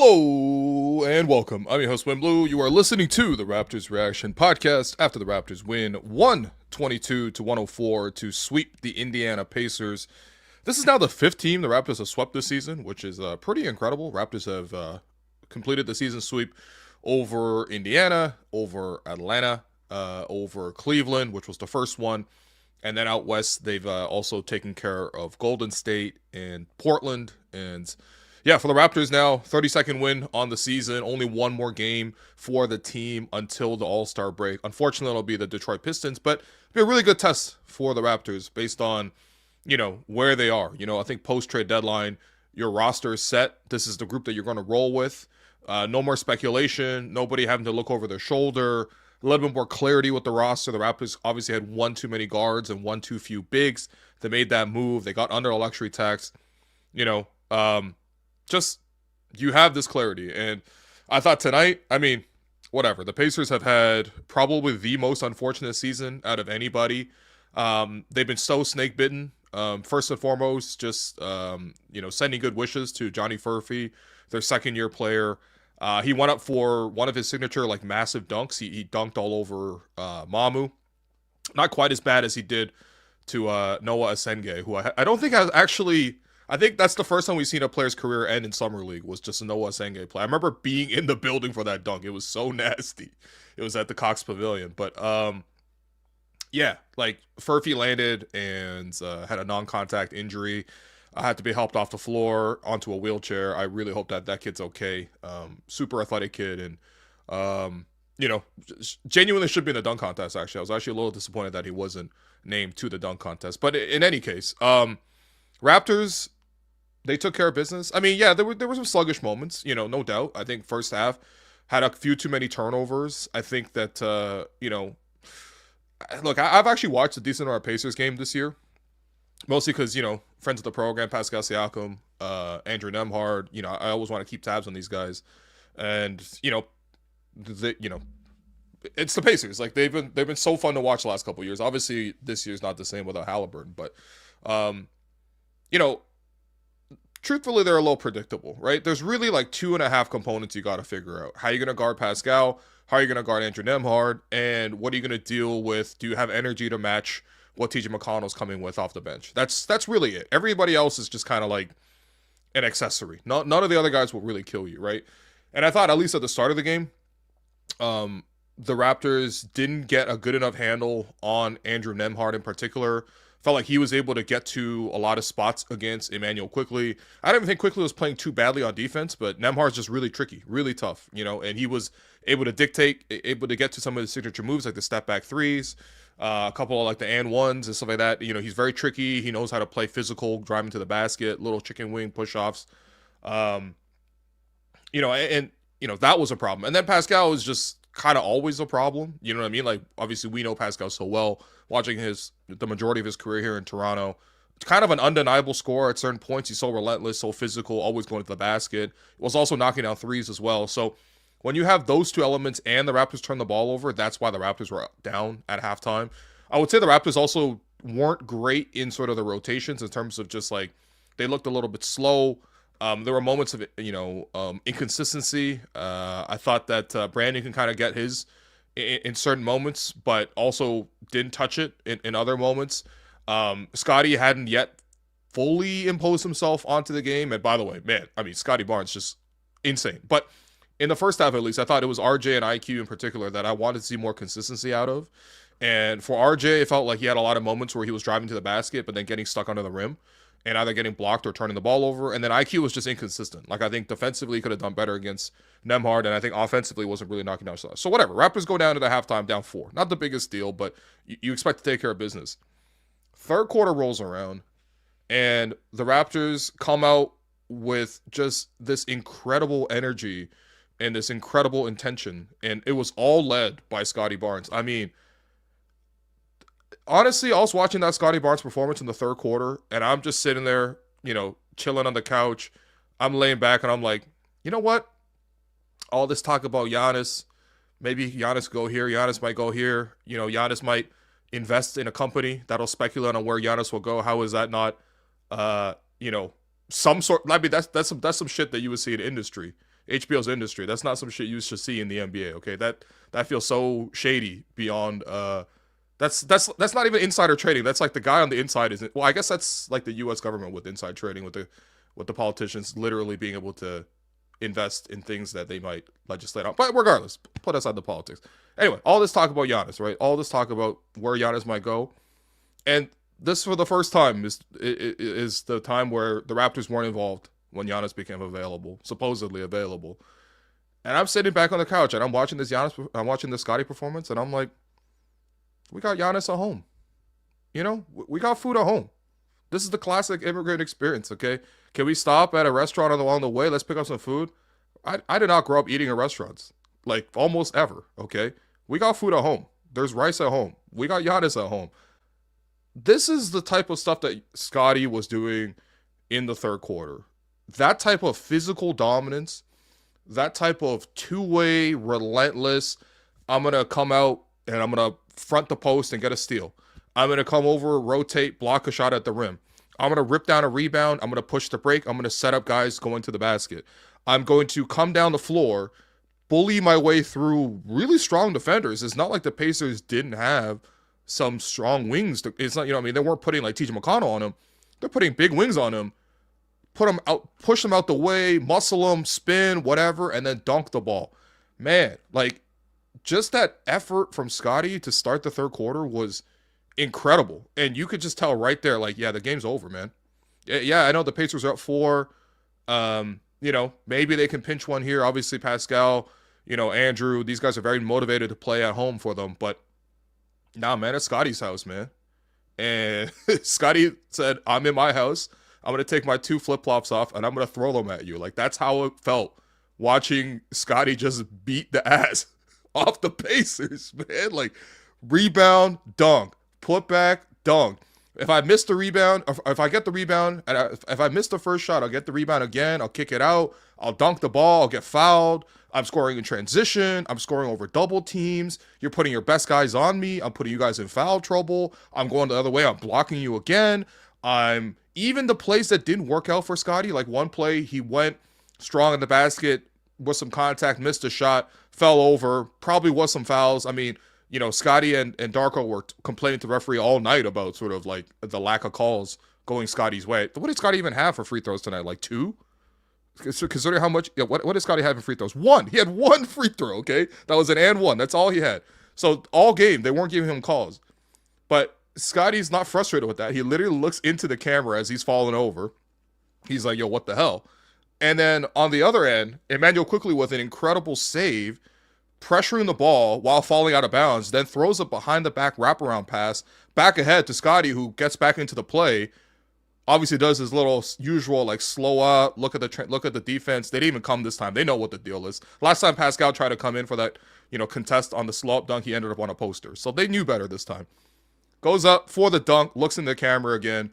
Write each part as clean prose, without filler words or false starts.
Hello and welcome. I'm your host, Win Blue. You are listening to the Raptors Reaction Podcast after the Raptors win 122-104 to sweep the Indiana Pacers. This is now the fifth team the Raptors have swept this season, which is pretty incredible. Raptors have completed the season sweep over Indiana, over Atlanta, over Cleveland, which was the first one. And then out west, they've also taken care of Golden State and Portland. And yeah, for the Raptors now, 32nd win on the season. Only one more game for the team until the All-Star break. Unfortunately, it'll be the Detroit Pistons, but it'll be a really good test for the Raptors based on, where they are. I think post-trade deadline, your roster is set. This is the group that you're going to roll with. No more speculation. Nobody having to look over their shoulder. A little bit more clarity with the roster. The Raptors obviously had one too many guards and one too few bigs. They made that move. They got under a luxury tax. Just you have this clarity. And I thought tonight, whatever. The Pacers have had probably the most unfortunate season out of anybody. They've been so snake bitten. First and foremost, just sending good wishes to Johnny Furphy, their second-year player. He went up for one of his signature massive dunks. He dunked all over Mamu. Not quite as bad as he did to Noah Asenge, who I don't think has actually. I think that's the first time we've seen a player's career end in Summer League was just a Noah Asenge play. I remember being in the building for that dunk. It was so nasty. It was at the Cox Pavilion. But, Furphy landed and had a non-contact injury. I had to be helped off the floor onto a wheelchair. I really hope that kid's okay. Super athletic kid. And, genuinely should be in the dunk contest, actually. I was actually a little disappointed that he wasn't named to the dunk contest. But in any case, Raptors, they took care of business. There were some sluggish moments, no doubt. I think first half had a few too many turnovers. I think that, look, I've actually watched a decent amount of Pacers game this year, mostly because, friends of the program, Pascal Siakam, Andrew Nembhard, I always want to keep tabs on these guys. And, it's the Pacers. They've been so fun to watch the last couple of years. Obviously, this year's not the same without Halliburton, but, truthfully, they're a little predictable, right? There's really 2.5 components you got to figure out. How are you going to guard Pascal? How are you going to guard Andrew Nembhard? And what are you going to deal with? Do you have energy to match what TJ McConnell's coming with off the bench? That's really it. Everybody else is just kind of like an accessory. None of the other guys will really kill you, right? And I thought, at least at the start of the game, the Raptors didn't get a good enough handle on Andrew Nembhard in particular. Felt like he was able to get to a lot of spots against Emmanuel Quickley. I don't even think Quickley was playing too badly on defense, but Nembhard's just really tricky, really tough, and he was able to dictate, able to get to some of his signature moves like the step back threes, a couple of the and ones and stuff like that. He's very tricky. He knows how to play physical, driving to the basket, little chicken wing push-offs. That was a problem. And then Pascal was just kind of always a problem. You know what I mean? Obviously we know Pascal so well, watching the majority of his career here in Toronto. It's kind of an undeniable scorer at certain points. He's so relentless, so physical, always going to the basket. Was also knocking down threes as well. So when you have those two elements and the Raptors turn the ball over, that's why the Raptors were down at halftime. I would say the Raptors also weren't great in sort of the rotations in terms of just they looked a little bit slow. There were moments of inconsistency. I thought that Brandon can kind of get his in certain moments, but also didn't touch it in other moments. Scottie hadn't yet fully imposed himself onto the game. And by the way, Scottie Barnes just insane. But in the first half, at least, I thought it was RJ and IQ in particular that I wanted to see more consistency out of. And for RJ, it felt like he had a lot of moments where he was driving to the basket, but then getting stuck under the rim and either getting blocked or turning the ball over. And then IQ was just inconsistent. I think defensively he could have done better against Nembhard, and I think offensively wasn't really knocking down shots. So whatever. Raptors go down to the halftime, down 4. Not the biggest deal, but you expect to take care of business. Third quarter rolls around, and the Raptors come out with just this incredible energy and this incredible intention, and it was all led by Scottie Barnes. Honestly, I was watching that Scottie Barnes performance in the third quarter, and I'm just sitting there, chilling on the couch. I'm laying back, and I'm like, you know what? All this talk about Giannis, maybe Giannis go here, Giannis might go here. Giannis might invest in a company that'll speculate on where Giannis will go. How is that not, some sort? That's some shit that you would see in industry HBO's industry. That's not some shit you should see in the NBA. Okay, that feels so shady beyond. That's not even insider trading. That's like the guy on the inside isn't. Well, I guess that's like the U.S. government with inside trading, with the politicians literally being able to invest in things that they might legislate on. But regardless, put aside the politics. Anyway, all this talk about Giannis, right? All this talk about where Giannis might go, and this for the first time is the time where the Raptors weren't involved when Giannis became available, supposedly available. And I'm sitting back on the couch and I'm watching I'm watching the Scottie performance, and I'm like, we got Giannis at home. You know, we got food at home. This is the classic immigrant experience, okay? Can we stop at a restaurant along the way? Let's pick up some food. I did not grow up eating at restaurants, like almost ever, okay? We got food at home. There's rice at home. We got Giannis at home. This is the type of stuff that Scottie was doing in the third quarter. That type of physical dominance, that type of two-way, relentless, I'm going to come out and I'm going to front the post and get a steal. I'm going to come over, rotate, block a shot at the rim. I'm going to rip down a rebound. I'm going to push the break. I'm going to set up guys going to the basket. I'm going to come down the floor, bully my way through really strong defenders. It's not like the Pacers didn't have some strong wings. It's not, they weren't putting like TJ McConnell on him. They're putting big wings on him. Put him out, push him out the way, muscle him, spin, whatever, and then dunk the ball. Man, like, just that effort from Scottie to start the third quarter was incredible. And you could just tell right there, like, yeah, the game's over, man. Yeah, I know the Pacers are up 4. Maybe they can pinch one here. Obviously, Pascal, Andrew, these guys are very motivated to play at home for them. But nah, man, it's Scottie's house, man. And Scottie said, I'm in my house. I'm going to take my 2 flip-flops off, and I'm going to throw them at you. Like, that's how it felt watching Scottie just beat the ass off the Pacers, man. Like, rebound, dunk. Put back, dunk. If I miss the rebound, if I get the rebound, and if I miss the first shot, I'll get the rebound again. I'll kick it out. I'll dunk the ball. I'll get fouled. I'm scoring in transition. I'm scoring over double teams. You're putting your best guys on me. I'm putting you guys in foul trouble. I'm going the other way. I'm blocking you again. Even the plays that didn't work out for Scottie, like one play, he went strong in the basket with some contact, missed a shot, fell over, probably was some fouls. I mean, Scottie and Darko were complaining to the referee all night about sort of like the lack of calls going Scottie's way. What did Scottie even have for free throws tonight? Like 2? Considering how much, what did Scottie have in free throws? 1. He had 1 free throw, okay? That was an and 1. That's all he had. So all game, they weren't giving him calls. But Scottie's not frustrated with that. He literally looks into the camera as he's falling over. He's like, yo, what the hell? And then on the other end, Emmanuel quickly with an incredible save, pressuring the ball while falling out of bounds, then throws a behind the back wraparound pass back ahead to Scottie, who gets back into the play. Obviously does his little usual like slow up, look at the defense. They didn't even come this time. They know what the deal is. Last time Pascal tried to come in for that, contest on the slow up dunk, he ended up on a poster. So they knew better this time. Goes up for the dunk, looks in the camera again.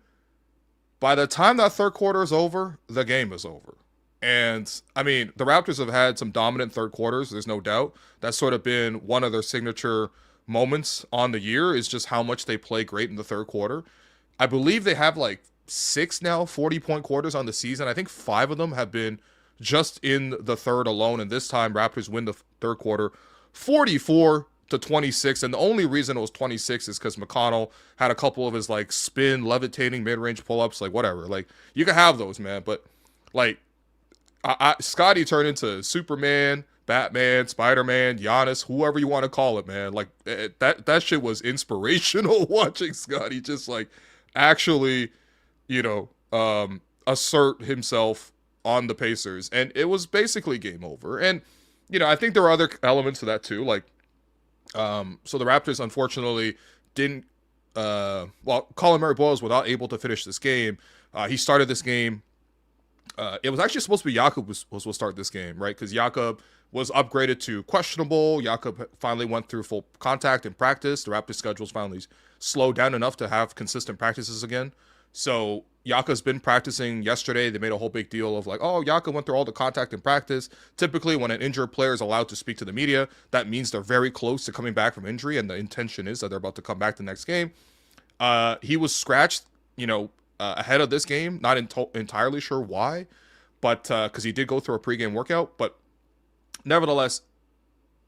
By the time that third quarter is over, the game is over. And, I mean, the Raptors have had some dominant third quarters, there's no doubt. That's sort of been one of their signature moments on the year, is just how much they play great in the third quarter. I believe they have like 6 now 40-point quarters on the season. I think 5 of them have been just in the third alone. And this time, Raptors win the third quarter 44-26. And the only reason it was 26 is because McConnell had a couple of his like spin, levitating mid-range pull-ups, like whatever. Like, you can have those, man. But like, Scottie turned into Superman, Batman, Spider-Man, Giannis, whoever you want to call it, man. Like, that shit was inspirational watching Scottie just like actually, assert himself on the Pacers. And it was basically game over. And, I think there were other elements to that too. Like, so the Raptors unfortunately didn't, Colin Murray-Boyles was not able to finish this game. He started this game. It was actually supposed to be Jakob will start this game, right? Because Jakob was upgraded to questionable. Jakob finally went through full contact in practice. The Raptors' schedule's finally slowed down enough to have consistent practices again. So Jakob's been practicing yesterday. They made a whole big deal of like, oh, Jakob went through all the contact in practice. Typically, when an injured player is allowed to speak to the media, that means they're very close to coming back from injury, and the intention is that they're about to come back the next game. He was scratched, ahead of this game. Not entirely sure why, but because he did go through a pregame workout. But Nevertheless,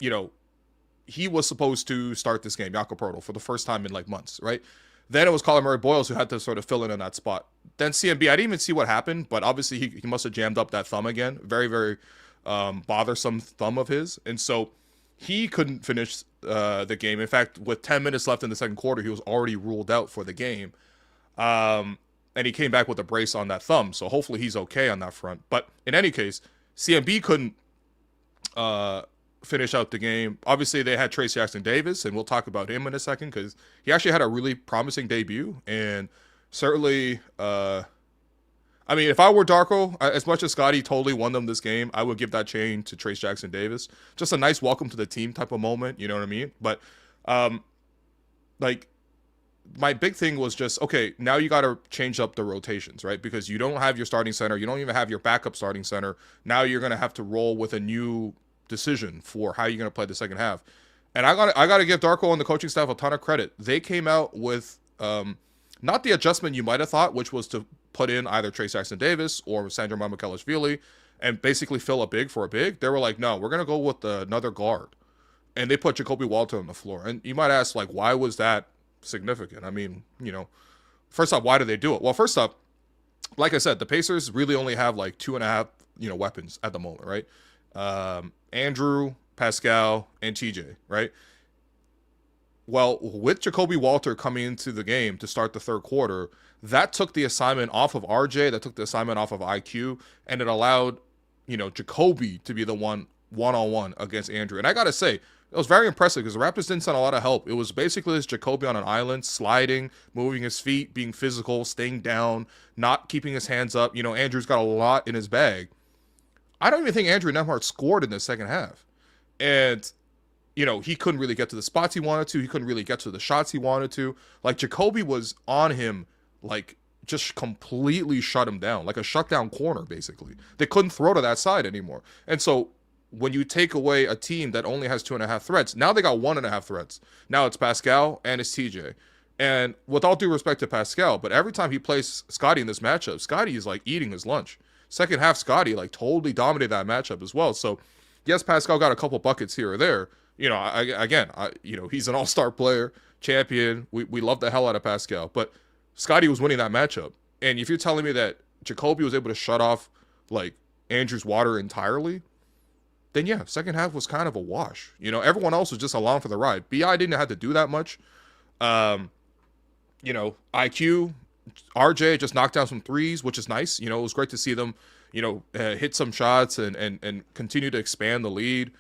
you know, he was supposed to start this game, Jakob Poeltl, for the first time in like months, right? Then it was Colin Murray-Boyles who had to sort of fill in that spot. Then CMB, I didn't even see what happened, but obviously he must have jammed up that thumb again. Very, very bothersome thumb of his. And so he couldn't finish the game. In fact, with 10 minutes left in the second quarter, he was already ruled out for the game. And he came back with a brace on that thumb. So hopefully he's okay on that front. But in any case, CMB couldn't finish out the game. Obviously, they had Trayce Jackson-Davis, and we'll talk about him in a second because he actually had a really promising debut. And certainly, I mean, if I were Darko, as much as Scottie totally won them this game, I would give that chain to Trayce Jackson-Davis. Just a nice welcome to the team type of moment, you know what I mean? But, like, my big thing was just, okay, now you got to change up the rotations, right? Because you don't have your starting center. You don't even have your backup starting center. Now you're going to have to roll with a new decision for how you're going to play the second half. And I got to give Darko and the coaching staff a ton of credit. They came out with not the adjustment you might have thought, which was to put in either Trayce Jackson-Davis or Sandro Mamukelashvili and basically fill a big for a big. They were like, no, we're going to go with another guard. And they put Jacoby Walter on the floor. And you might ask, like, why was that significant? I mean, you know, first off, why did they do it? Well, first off, like I said, the Pacers really only have like 2.5, weapons at the moment, right? Andrew, Pascal, and TJ, right? Well, with Jacoby Walter coming into the game to start the third quarter, that took the assignment off of RJ, that took the assignment off of IQ, and it allowed, Jacoby to be the one-on-one against Andrew. And I got to say, it was very impressive because the Raptors didn't send a lot of help. It was basically this Jacoby on an island, sliding, moving his feet, being physical, staying down, not keeping his hands up. Andrew's got a lot in his bag. I don't even think Andrew Nembhard scored in the second half. And, he couldn't really get to the spots he wanted to. He couldn't really get to the shots he wanted to. Like, Jacoby was on him, like, just completely shut him down. Like a shutdown corner, basically. They couldn't throw to that side anymore. And so, when you take away a team that only has 2.5 threats, now they got 1.5 threats. Now it's Pascal and it's TJ. And with all due respect to Pascal, but every time he plays Scottie in this matchup, Scottie is, like, eating his lunch. Second half, Scottie like totally dominated that matchup as well. So, yes, Pascal got a couple buckets here or there. He's an all-star player, champion. We love the hell out of Pascal. But Scottie was winning that matchup. And if you're telling me that Jacoby was able to shut off like Andrew's water entirely, then yeah, second half was kind of a wash. Everyone else was just along for the ride. BI didn't have to do that much. IQ, RJ just knocked down some threes, which is nice. It was great to see them, hit some shots and continue to expand the lead.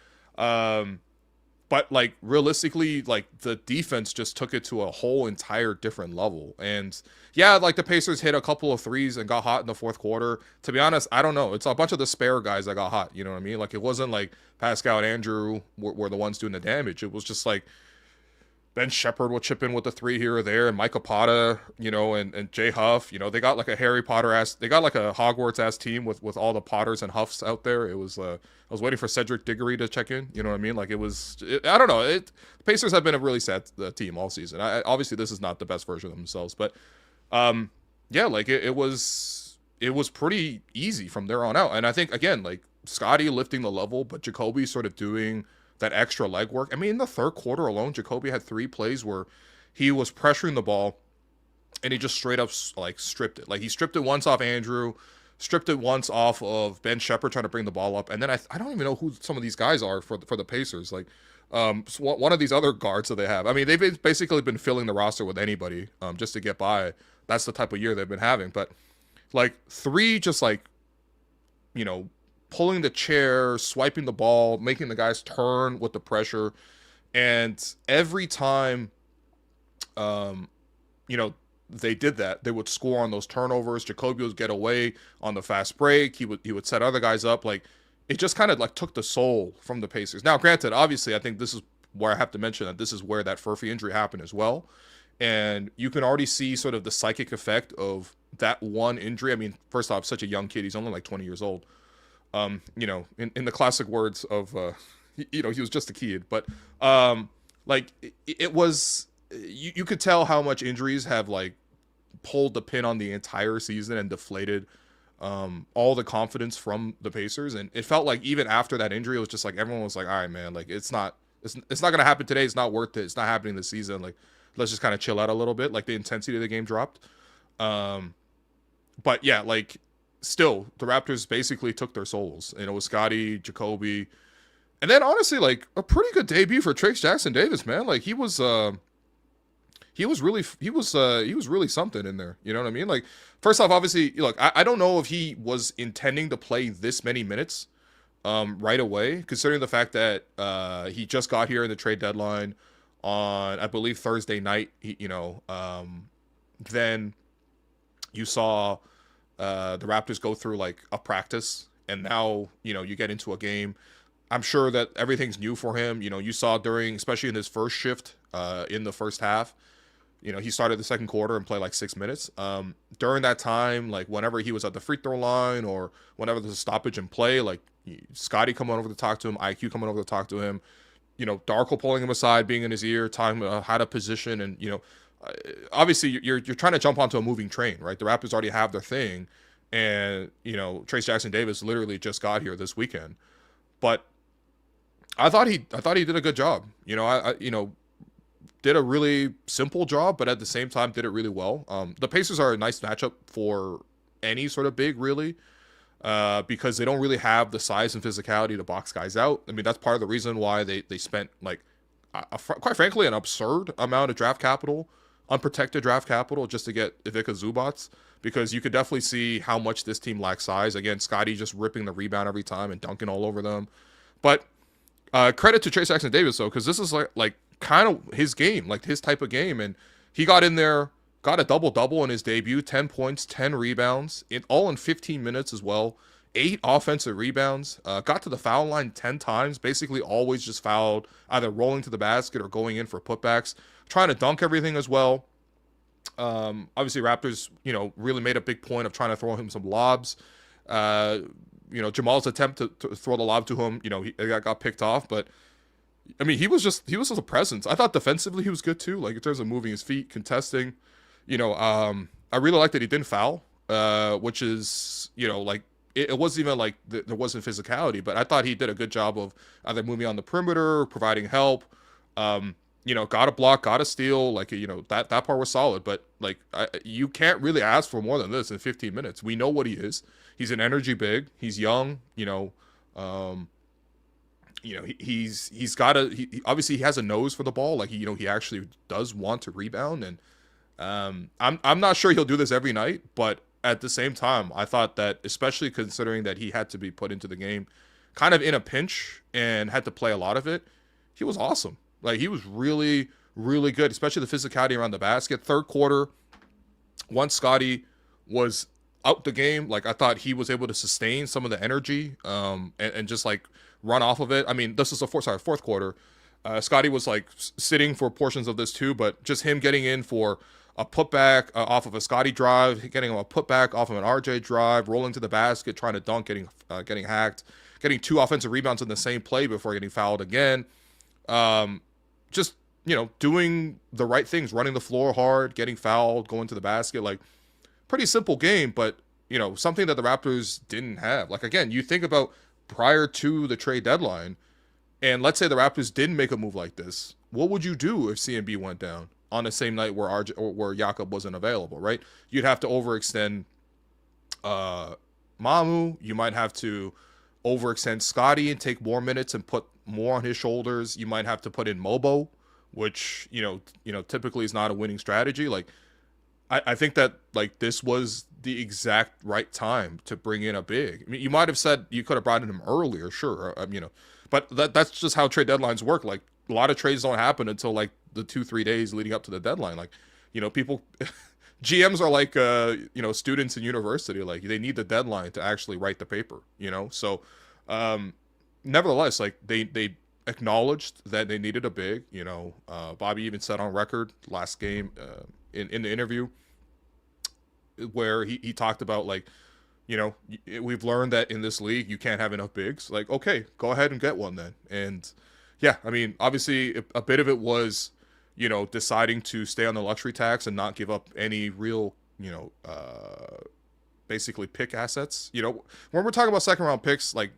But like realistically, like the defense just took it to a whole entire different level. And yeah, like the Pacers hit a couple of threes and got hot in the fourth quarter. To be honest, I don't know. It's a bunch of the spare guys that got hot. You know what I mean? Like it wasn't like Pascal and Andrew were the ones doing the damage. It was just like Ben Shepherd will chip in with a three here or there, and Micah Potta, and Jay Huff, they got like a Harry Potter they got like a Hogwarts team with all the Potters and Huffs out there. It was, I was waiting for Cedric Diggory to check in. You know what I mean? Like I don't know. The Pacers have been a really sad team all season. Obviously this is not the best version of themselves, but yeah, like it was pretty easy from there on out. And I think again, like Scottie lifting the level, but Jacoby sort of doing that extra legwork. I mean, in the third quarter alone, Jacoby had 3 plays where he was pressuring the ball and he just straight up like stripped it. Like he stripped it once off Andrew, stripped it once off of Ben Shepherd trying to bring the ball up. And then I don't even know who some of these guys are for the Pacers. Like one of these other guards that they have. I mean, they've basically been filling the roster with anybody just to get by. That's the type of year they've been having. But like 3 just like, pulling the chair, swiping the ball, making the guys turn with the pressure. And every time, they did that, they would score on those turnovers. Jacoby would get away on the fast break. He would set other guys up. Like, it just kind of like took the soul from the Pacers. Now, granted, obviously, I think this is where I have to mention that this is where that Furphy injury happened as well. And you can already see sort of the psychic effect of that one injury. I mean, first off, such a young kid. He's only like 20 years old. In the classic words of, he was just a kid, but, it was, you could tell how much injuries have like pulled the pin on the entire season and deflated, all the confidence from the Pacers, and it felt like even after that injury, it was just like everyone was like, all right, man, like it's not gonna happen today. It's not worth it. It's not happening this season. Like let's just kind of chill out a little bit. Like the intensity of the game dropped. But yeah, like still the Raptors basically took their souls. You know, with Scottie, Jacoby, and then honestly, like a pretty good debut for Trayce Jackson-Davis, man. Like he was really something in there. You know what I mean? Like first off, obviously, look, I don't know if he was intending to play this many minutes right away, considering the fact that he just got here in the trade deadline on, I believe, Thursday night. Then you saw the Raptors go through like a practice, and now you get into a game. I'm sure that everything's new for him. You saw during, especially in his first shift in the first half, he started the second quarter and played like 6 minutes. During that time, like whenever he was at the free throw line or whenever there's a stoppage in play, like Scottie coming over to talk to him, IQ coming over to talk to him, Darko pulling him aside, being in his ear, talking about how to position, and obviously you're trying to jump onto a moving train, right? The Raptors already have their thing, and Trayce Jackson-Davis literally just got here this weekend, but I thought he did a good job. Did a really simple job, but at the same time did it really well. The Pacers are a nice matchup for any sort of big, really, because they don't really have the size and physicality to box guys out. I mean, that's part of the reason why they spent, like, quite frankly, an absurd amount of draft capital, unprotected draft capital, just to get Ivica Zubats, because you could definitely see how much this team lacks size. Again, Scottie just ripping the rebound every time and dunking all over them. But credit to Trayce Jackson-Davis, though, because this is like kind of his game, like his type of game, and he got in there, got a double-double in his debut, 10 points, 10 rebounds, all in 15 minutes as well, 8 offensive rebounds, got to the foul line 10 times, basically always just fouled, either rolling to the basket or going in for putbacks, trying to dunk everything as well. Obviously, Raptors, really made a big point of trying to throw him some lobs. Jamal's attempt to throw the lob to him, he got picked off, but I mean, he was just a presence. I thought defensively he was good too, like in terms of moving his feet, contesting. I really liked that he didn't foul, which is, like it wasn't even like there wasn't physicality, but I thought he did a good job of either moving on the perimeter, providing help. Got a block, got a steal, like that part was solid. But like you can't really ask for more than this in 15 minutes. We know what he is. He's an energy big. He's young. He's got he obviously he has a nose for the ball. Like he actually does want to rebound, and I'm not sure he'll do this every night, but at the same time, I thought that, especially considering that he had to be put into the game kind of in a pinch and had to play a lot of it, he was awesome. Like he was really, really good, especially the physicality around the basket. Third quarter, once Scottie was out the game, like I thought he was able to sustain some of the energy and just like run off of it. I mean, this is fourth quarter. Scottie was like sitting for portions of this too, but just him getting in for a putback off of a Scottie drive, getting him a putback off of an RJ drive, rolling to the basket, trying to dunk, getting hacked, getting 2 offensive rebounds in the same play before getting fouled again. Just doing the right things, running the floor hard, getting fouled, going to the basket. Like pretty simple game, but something that the Raptors didn't have. Like again, you think about prior to the trade deadline, and let's say the Raptors didn't make a move like this, what would you do if CMB went down on the same night where where Jakob wasn't available, right? You'd have to overextend Mamu. You might have to overextend Scottie and take more minutes and put more on his shoulders. You might have to put in Mobo, which typically is not a winning strategy. Like I think that like this was the exact right time to bring in a big. I mean, you might have said you could have brought in him earlier, sure, but that's just how trade deadlines work. Like a lot of trades don't happen until like the 2-3 days leading up to the deadline. Like people GMs are like students in university. Like they need the deadline to actually write the paper. So nevertheless, like they acknowledged that they needed a big. Bobby even said on record last game in the interview where he talked about like, we've learned that in this league you can't have enough bigs. Like, okay, go ahead and get one then. And yeah, I mean, obviously a bit of it was, deciding to stay on the luxury tax and not give up any real, basically pick assets. You know, when we're talking about second round picks, like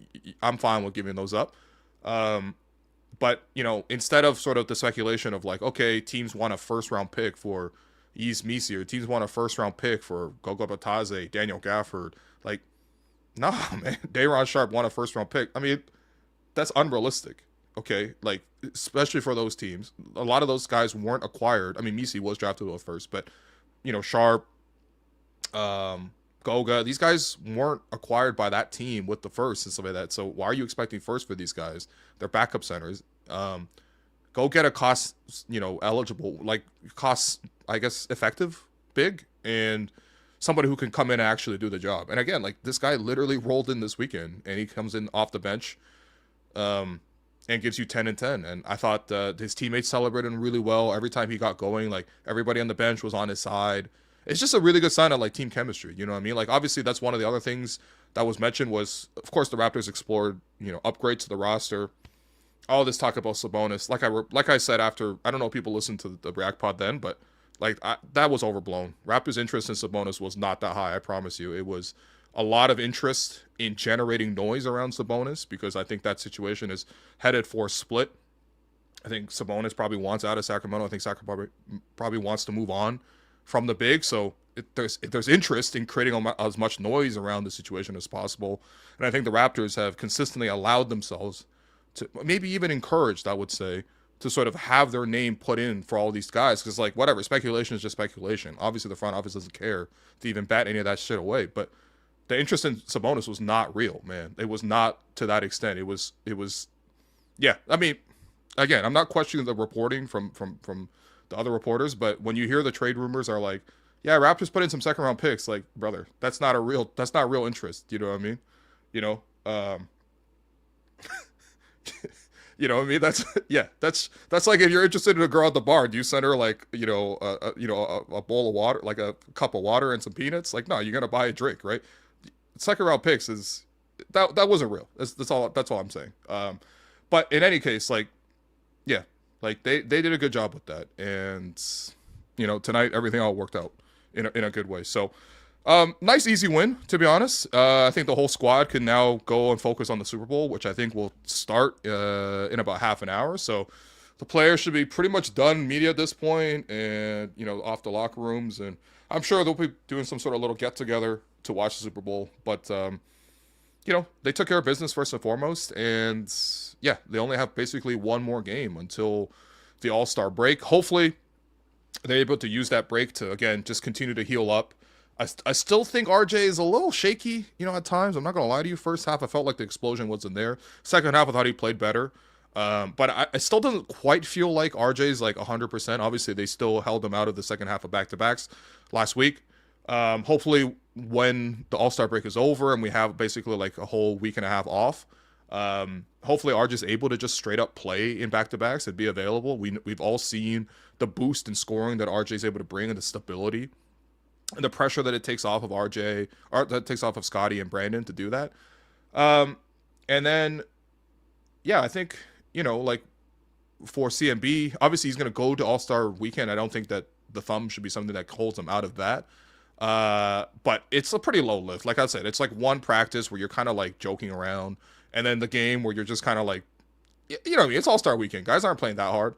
I'm fine with giving those up. But, you know, instead of sort of the speculation of like, okay, teams want a first round pick for Yves Missi, or teams want a first round pick for Gogo Batadze, Daniel Gafford, like, nah, man, Day'Ron Sharpe won a first round pick. I mean, that's unrealistic. Okay, like especially for those teams, a lot of those guys weren't acquired. I mean, Missi was drafted with first, but you know, Sharpe, Goga, these guys weren't acquired by that team with the first and stuff like that. So why are you expecting first for these guys? They're backup centers. Go get a cost, you know, eligible, like cost, I guess, effective, big, and somebody who can come in and actually do the job. And again, like this guy literally rolled in this weekend, and he comes in off the bench, and gives you 10 and 10. And I thought his teammates celebrated him really well every time he got going. Like everybody on the bench was on his side. It's just a really good sign of like team chemistry. You know what I mean? Like obviously that's one of the other things that was mentioned was, of course, the Raptors explored, you know, upgrades to the roster. All this talk about Sabonis, like I said after, I don't know if people listened to the React Pod then, but like that was overblown. Raptors' interest in Sabonis was not that high. I promise you, it was a lot of interest in generating noise around Sabonis because I think that situation is headed for a split. I think Sabonis probably wants out of Sacramento. I think Sacramento probably wants to move on from the big. So there's interest in creating as much noise around the situation as possible. And I think the Raptors have consistently allowed themselves to, maybe even encouraged, I would say, to sort of have their name put in for all these guys. Because like whatever, speculation is just speculation. Obviously the front office doesn't care to even bat any of that shit away. But the interest in Sabonis was not real, man. It was not to that extent. It was, yeah. I mean, again, I'm not questioning the reporting from the other reporters, but when you hear the trade rumors are like, yeah, Raptors put in some second round picks, like, brother, that's not real interest. You know what I mean? You know, you know what I mean? That's like if you're interested in a girl at the bar, do you send her like, you know, a bowl of water, like a cup of water and some peanuts? Like, no, you're gonna buy a drink, right? Second round picks is that wasn't real. That's all I'm saying. But in any case, like, yeah, like they did a good job with that, and you know, tonight everything all worked out in a good way. So nice easy win, to be honest. I think the whole squad can now go and focus on the Super Bowl, which I think will start in about half an hour. So the players should be pretty much done media at this point, and you know, off the locker rooms, and I'm sure they'll be doing some sort of little get together to watch the Super Bowl. But you know, they took care of business first and foremost, and yeah, they only have basically one more game until the All-Star break. Hopefully they're able to use that break to, again, just continue to heal up. I still think RJ is a little shaky, you know, at times. I'm not going to lie to you. First half, I felt like the explosion wasn't there. Second half, I thought he played better. But I still doesn't quite feel like RJ's like 100%. Obviously, they still held him out of the second half of back-to-backs last week. Hopefully, when the All-Star break is over and we have basically like a whole week and a half off, hopefully RJ's able to just straight up play in back-to-backs and be available. We've all seen the boost in scoring that RJ's able to bring, and the stability and the pressure that it takes off of RJ, or that takes off of Scottie and Brandon to do that. And then, yeah, I think, you know, like for CMB, obviously he's going to go to All-Star weekend. I don't think that the thumb should be something that holds him out of that. But it's a pretty low lift. Like I said, it's like one practice where you're kind of like joking around, and then the game where you're just kind of like, you know, it's All-Star weekend. Guys aren't playing that hard.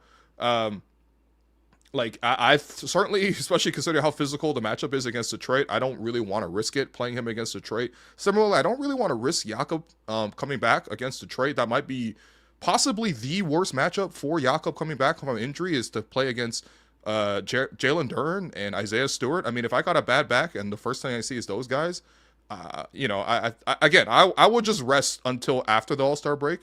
Like I certainly, especially considering how physical the matchup is against Detroit, I don't really want to risk it playing him against Detroit. Similarly, I don't really want to risk Jakob coming back against Detroit. That might be possibly the worst matchup for Jakob coming back from an injury, is to play against Jalen Duren and Isaiah Stewart. I mean, if I got a bad back and the first thing I see is those guys, you know, I would just rest until after the All-Star break.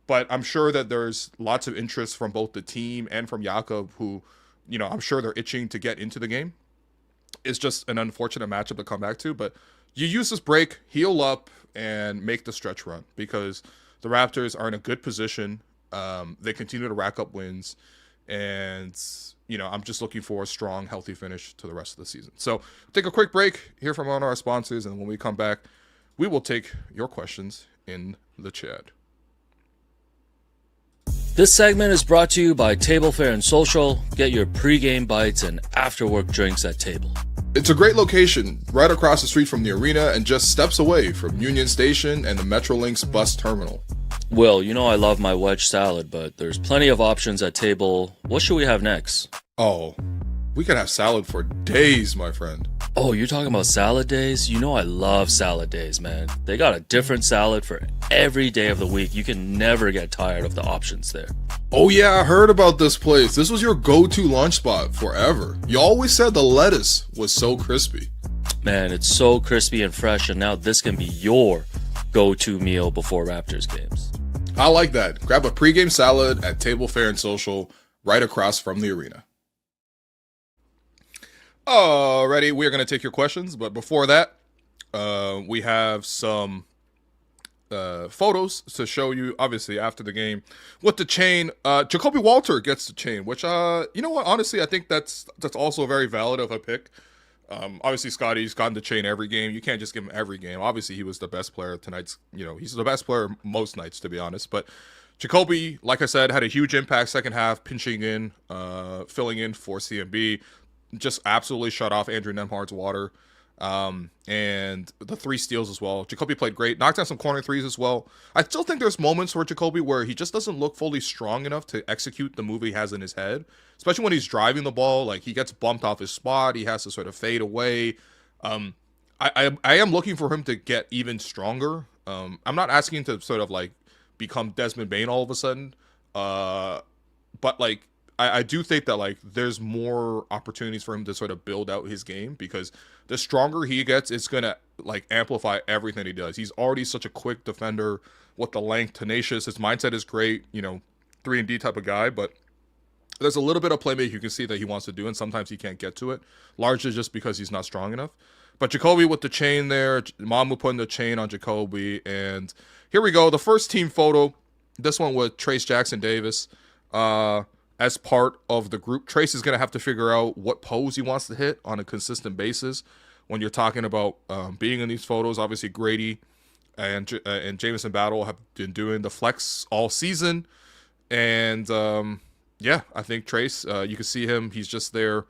But I'm sure that there's lots of interest from both the team and from Jakob, who, you know, I'm sure they're itching to get into the game. It's just an unfortunate matchup to come back to. But you use this break, heal up, and make the stretch run, because the Raptors are in a good position. They continue to rack up wins. And, you know, I'm just looking for a strong, healthy finish to the rest of the season. So take a quick break, hear from one of our sponsors, and when we come back, we will take your questions in the chat. This segment is brought to you by Table Fare and Social. Get your pregame bites and after-work drinks at Table. It's a great location, right across the street from the arena and just steps away from Union Station and the Metrolinx bus terminal. Will, you know I love my wedge salad, but there's plenty of options at table. What should we have next? Oh, we can have salad for days, my friend. Oh, you're talking about salad days? You know I love salad days, man. They got a different salad for every day of the week. You can never get tired of the options there. Oh yeah, I heard about this place. This was your go-to lunch spot forever. You always said the lettuce was so crispy. Man, it's so crispy and fresh, and now this can be your go-to meal before Raptors games. I like that. Grab a pregame salad at Table Fare and Social right across from the arena. Alrighty, we're going to take your questions, but before that, we have some photos to show you, obviously, after the game. With the chain, Jacoby Walter gets the chain, which, you know what, honestly, I think that's also very valid of a pick. Obviously, Scottie's gotten the chain every game. You can't just give him every game. Obviously, he was the best player tonight's, he's the best player most nights, to be honest. But Jacoby, like I said, had a huge impact second half, pinching in, filling in for CMB. Just absolutely shut off Andrew Nembhard's water. And the 3 steals as well. Jacoby played great. Knocked down some corner threes as well. I still think there's moments where Jacoby where he just doesn't look fully strong enough to execute the move he has in his head. Especially when he's driving the ball. Like, he gets bumped off his spot. He has to sort of fade away. I am looking for him to get even stronger. I'm not asking him to sort of, like, become Desmond Bane all of a sudden. But, like, I do think that, like, there's more opportunities for him to sort of build out his game, because the stronger he gets, it's going to, like, amplify everything he does. He's already such a quick defender with the length, tenacious. His mindset is great, 3-and-D type of guy, but there's a little bit of playmaking you can see that he wants to do, and sometimes he can't get to it, largely just because he's not strong enough. But Jacoby with the chain there, Mamu putting the chain on Jacoby, and here we go. The first team photo, this one with Trayce Jackson-Davis, as part of the group. Trayce is going to have to figure out what pose he wants to hit on a consistent basis when you're talking about being in these photos. Obviously, Grady and Jamison Battle have been doing the flex all season. And, yeah, I think Trayce, you can see him. He's just there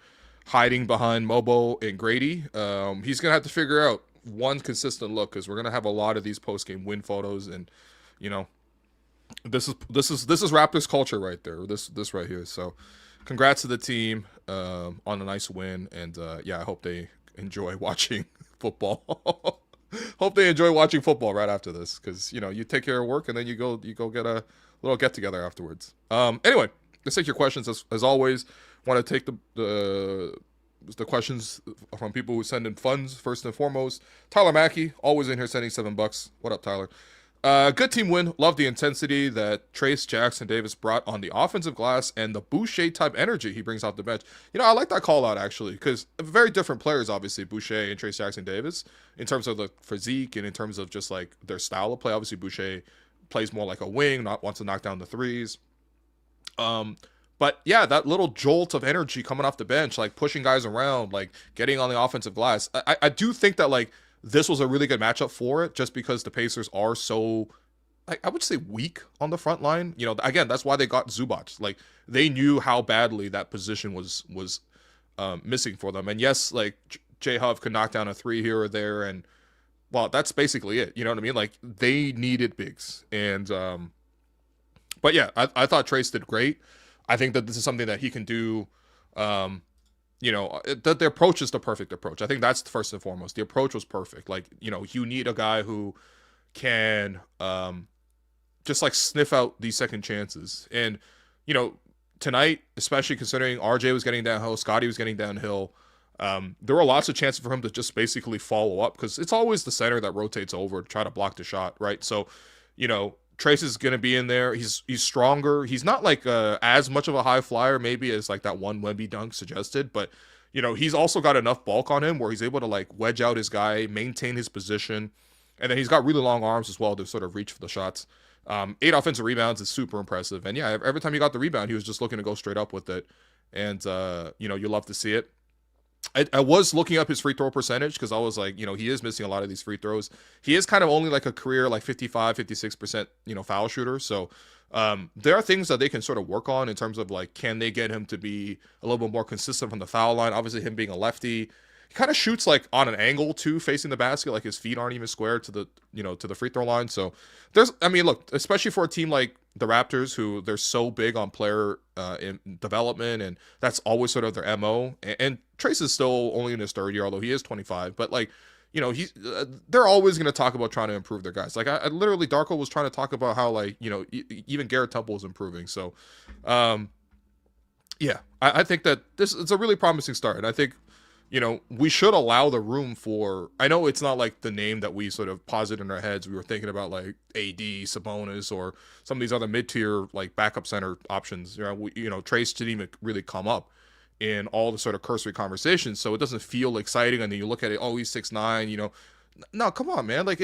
hiding behind Mobo and Grady. He's going to have to figure out one consistent look, because we're going to have a lot of these post-game win photos. And, this is Raptors culture right there. This right here. So, congrats to the team on a nice win, and yeah, I hope they enjoy watching football. Hope they enjoy watching football right after this, because you take care of work and then you go get a little get together afterwards. Anyway, let's take your questions as always. Want to take the questions from people who send in funds first and foremost. Tyler Mackey, always in here sending $7. What up, Tyler? Good team win. Love the intensity that Trayce Jackson-Davis brought on the offensive glass and the Boucher type energy he brings off the bench. I like that call out, actually, because very different players, obviously, Boucher and Trayce Jackson-Davis, in terms of the physique and in terms of just like their style of play. Obviously, Boucher plays more like a wing, wants to knock down the threes. But yeah, that little jolt of energy coming off the bench, like pushing guys around, like getting on the offensive glass. I do think that, like, this was a really good matchup for it, just because the Pacers are so, I would say, weak on the front line. Again, that's why they got Zubac. Like, they knew how badly that position was missing for them. And yes, like, J-Hub could knock down a 3 here or there, and, well, that's basically it. You know what I mean? Like, they needed bigs. And, but yeah, I thought Trayce did great. I think that this is something that he can do. That the approach is the perfect approach. I think that's first and foremost. The approach was perfect. Like, you need a guy who can just like sniff out these second chances. And, tonight, especially considering RJ was getting downhill, Scottie was getting downhill, there were lots of chances for him to just basically follow up, because it's always the center that rotates over to try to block the shot, right? So, Trayce is going to be in there. He's stronger. He's not like as much of a high flyer maybe as like that one Wemby dunk suggested, but he's also got enough bulk on him where he's able to like wedge out his guy, maintain his position, and then he's got really long arms as well to sort of reach for the shots. 8 offensive rebounds is super impressive, and yeah, every time he got the rebound, he was just looking to go straight up with it, and you love to see it. I was looking up his free throw percentage, because I was like, he is missing a lot of these free throws. He is kind of only like a career like 55, 56%, foul shooter. So there are things that they can sort of work on in terms of like, can they get him to be a little bit more consistent from the foul line? Obviously, him being a lefty, he kind of shoots like on an angle too, facing the basket. Like his feet aren't even square to the to the free throw line. So I mean, look, especially for a team like the Raptors, who they're so big on player in development, and that's always sort of their mo. And Trayce is still only in his third year, although he is 25. But like, he's they're always going to talk about trying to improve their guys. Like I literally, Darko was trying to talk about how like even Garrett Temple is improving. So, yeah, I think that this is a really promising start, and I think we should allow the room for. I know it's not like the name that we sort of posited in our heads. We were thinking about like AD, Sabonis, or some of these other mid-tier like backup center options. Trayce didn't even really come up in all the sort of cursory conversations, so it doesn't feel exciting. And then you look at it, oh, he's 6'9", No, come on, man. Like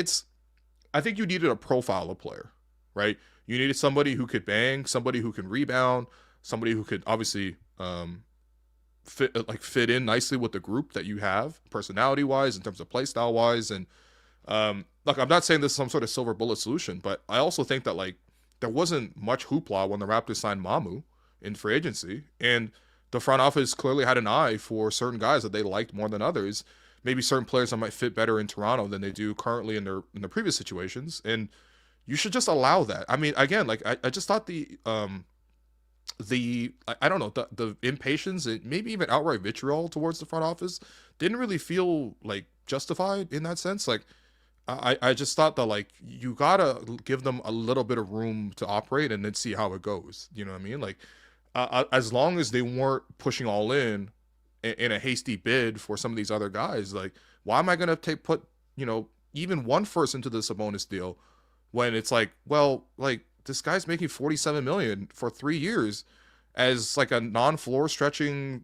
I think you needed a profile of player, right? You needed somebody who could bang, somebody who can rebound, somebody who could obviously fit in nicely with the group that you have, personality wise, in terms of play style wise. And look, I'm not saying this is some sort of silver bullet solution, but I also think that like there wasn't much hoopla when the Raptors signed Mamu in free agency, and the front office clearly had an eye for certain guys that they liked more than others. Maybe certain players that might fit better in Toronto than they do currently in their previous situations, and you should just allow that. I mean, again, like I just thought I don't know, the impatience and maybe even outright vitriol towards the front office didn't really feel like justified in that sense. Like I just thought that like you gotta give them a little bit of room to operate and then see how it goes. You know what I mean? Like as long as they weren't pushing all in a hasty bid for some of these other guys, like why am I gonna put even one first into the Sabonis deal when it's like, well, like this guy's making $47 million for 3 years as like a non-floor stretching,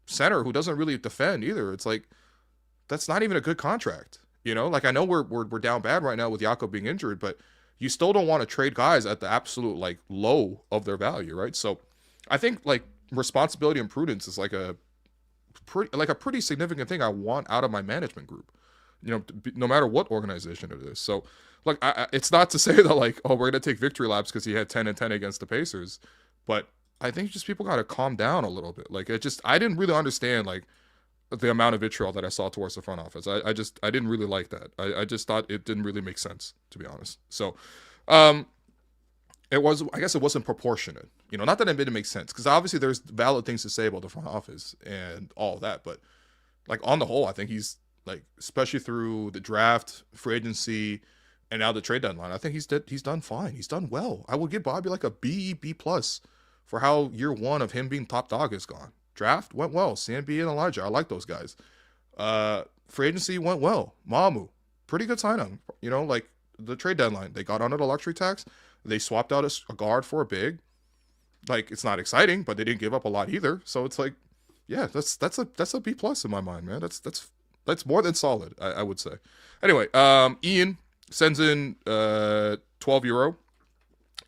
center who doesn't really defend either. It's like that's not even a good contract. Like I know we're down bad right now with Jakob being injured, but you still don't want to trade guys at the absolute like low of their value, right? So I think like responsibility and prudence is like a pretty significant thing I want out of my management group. No matter what organization it is. So, look, it's not to say that like, oh, we're gonna take victory laps because he had 10 and 10 against the Pacers, but I think just people gotta calm down a little bit. Like, I didn't really understand like the amount of vitriol that I saw towards the front office. I didn't really like that. I just thought it didn't really make sense, to be honest. So, I guess it wasn't proportionate. Not that it didn't make sense, because obviously there's valid things to say about the front office and all of that, but like on the whole, I think he's like, especially through the draft, free agency, and now the trade deadline, I think he's done fine. He's done well. I will give Bobby like a B+ for how year one of him being top dog has gone. Draft went well. CNB and Elijah, I like those guys. Free agency went well. Mamu, pretty good sign-on. Like the trade deadline, they got under the luxury tax. They swapped out a guard for a big. Like, it's not exciting, but they didn't give up a lot either. So it's like, yeah, that's a B+ in my mind, man. That's more than solid, I would say. Anyway, Ian sends in €12.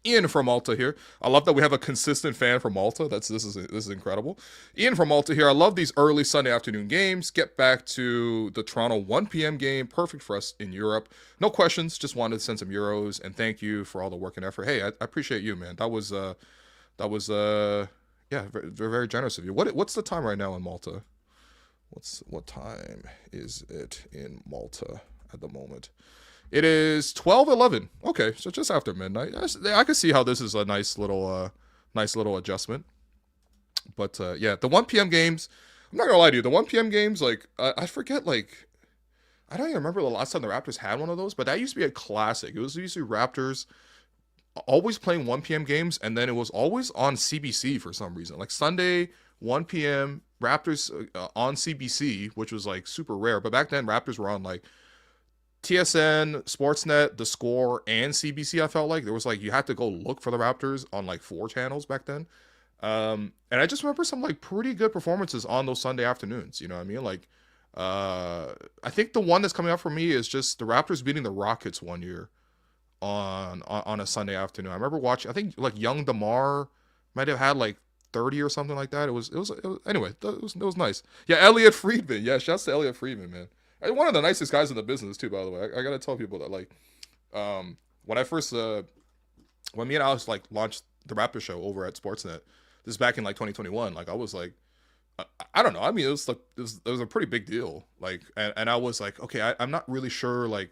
Ian from Malta here. I love that we have a consistent fan from Malta. This is incredible. Ian from Malta here. I love these early Sunday afternoon games. Get back to the Toronto 1 p.m. game. Perfect for us in Europe. No questions. Just wanted to send some euros and thank you for all the work and effort. Hey, I appreciate you, man. That was yeah, very, very generous of you. What's the time right now in Malta? What time is it in Malta at the moment? It is 12:11. Okay, so just after midnight. I can see how this is a nice little adjustment. But yeah, the 1 p.m. games. I'm not gonna lie to you. The 1 p.m. games, like I forget, like I don't even remember the last time the Raptors had one of those. But that used to be a classic. It was usually Raptors always playing 1 p.m. games, and then it was always on CBC for some reason. Like Sunday 1 p.m. Raptors on CBC, which was like super rare. But back then, Raptors were on like TSN, Sportsnet, The Score, and CBC. I felt like there was like you had to go look for the Raptors on like 4 channels back then. And I just remember some like pretty good performances on those Sunday afternoons. You know what I mean? Like, I think the one that's coming up for me is just the Raptors beating the Rockets one year on a Sunday afternoon. I remember watching. I think like Young DeMar might have had like 30 or something like that. It was anyway. It was nice. Yeah, Elliot Friedman. Yeah, shouts to Elliot Friedman, man. And one of the nicest guys in the business too, by the way. I gotta tell people that like, when I first when me and Alex like launched the Raptor show over at Sportsnet, this is back in like 2021. Like I was like, I don't know. I mean, it was a pretty big deal. Like, and I was like, okay, I'm not really sure like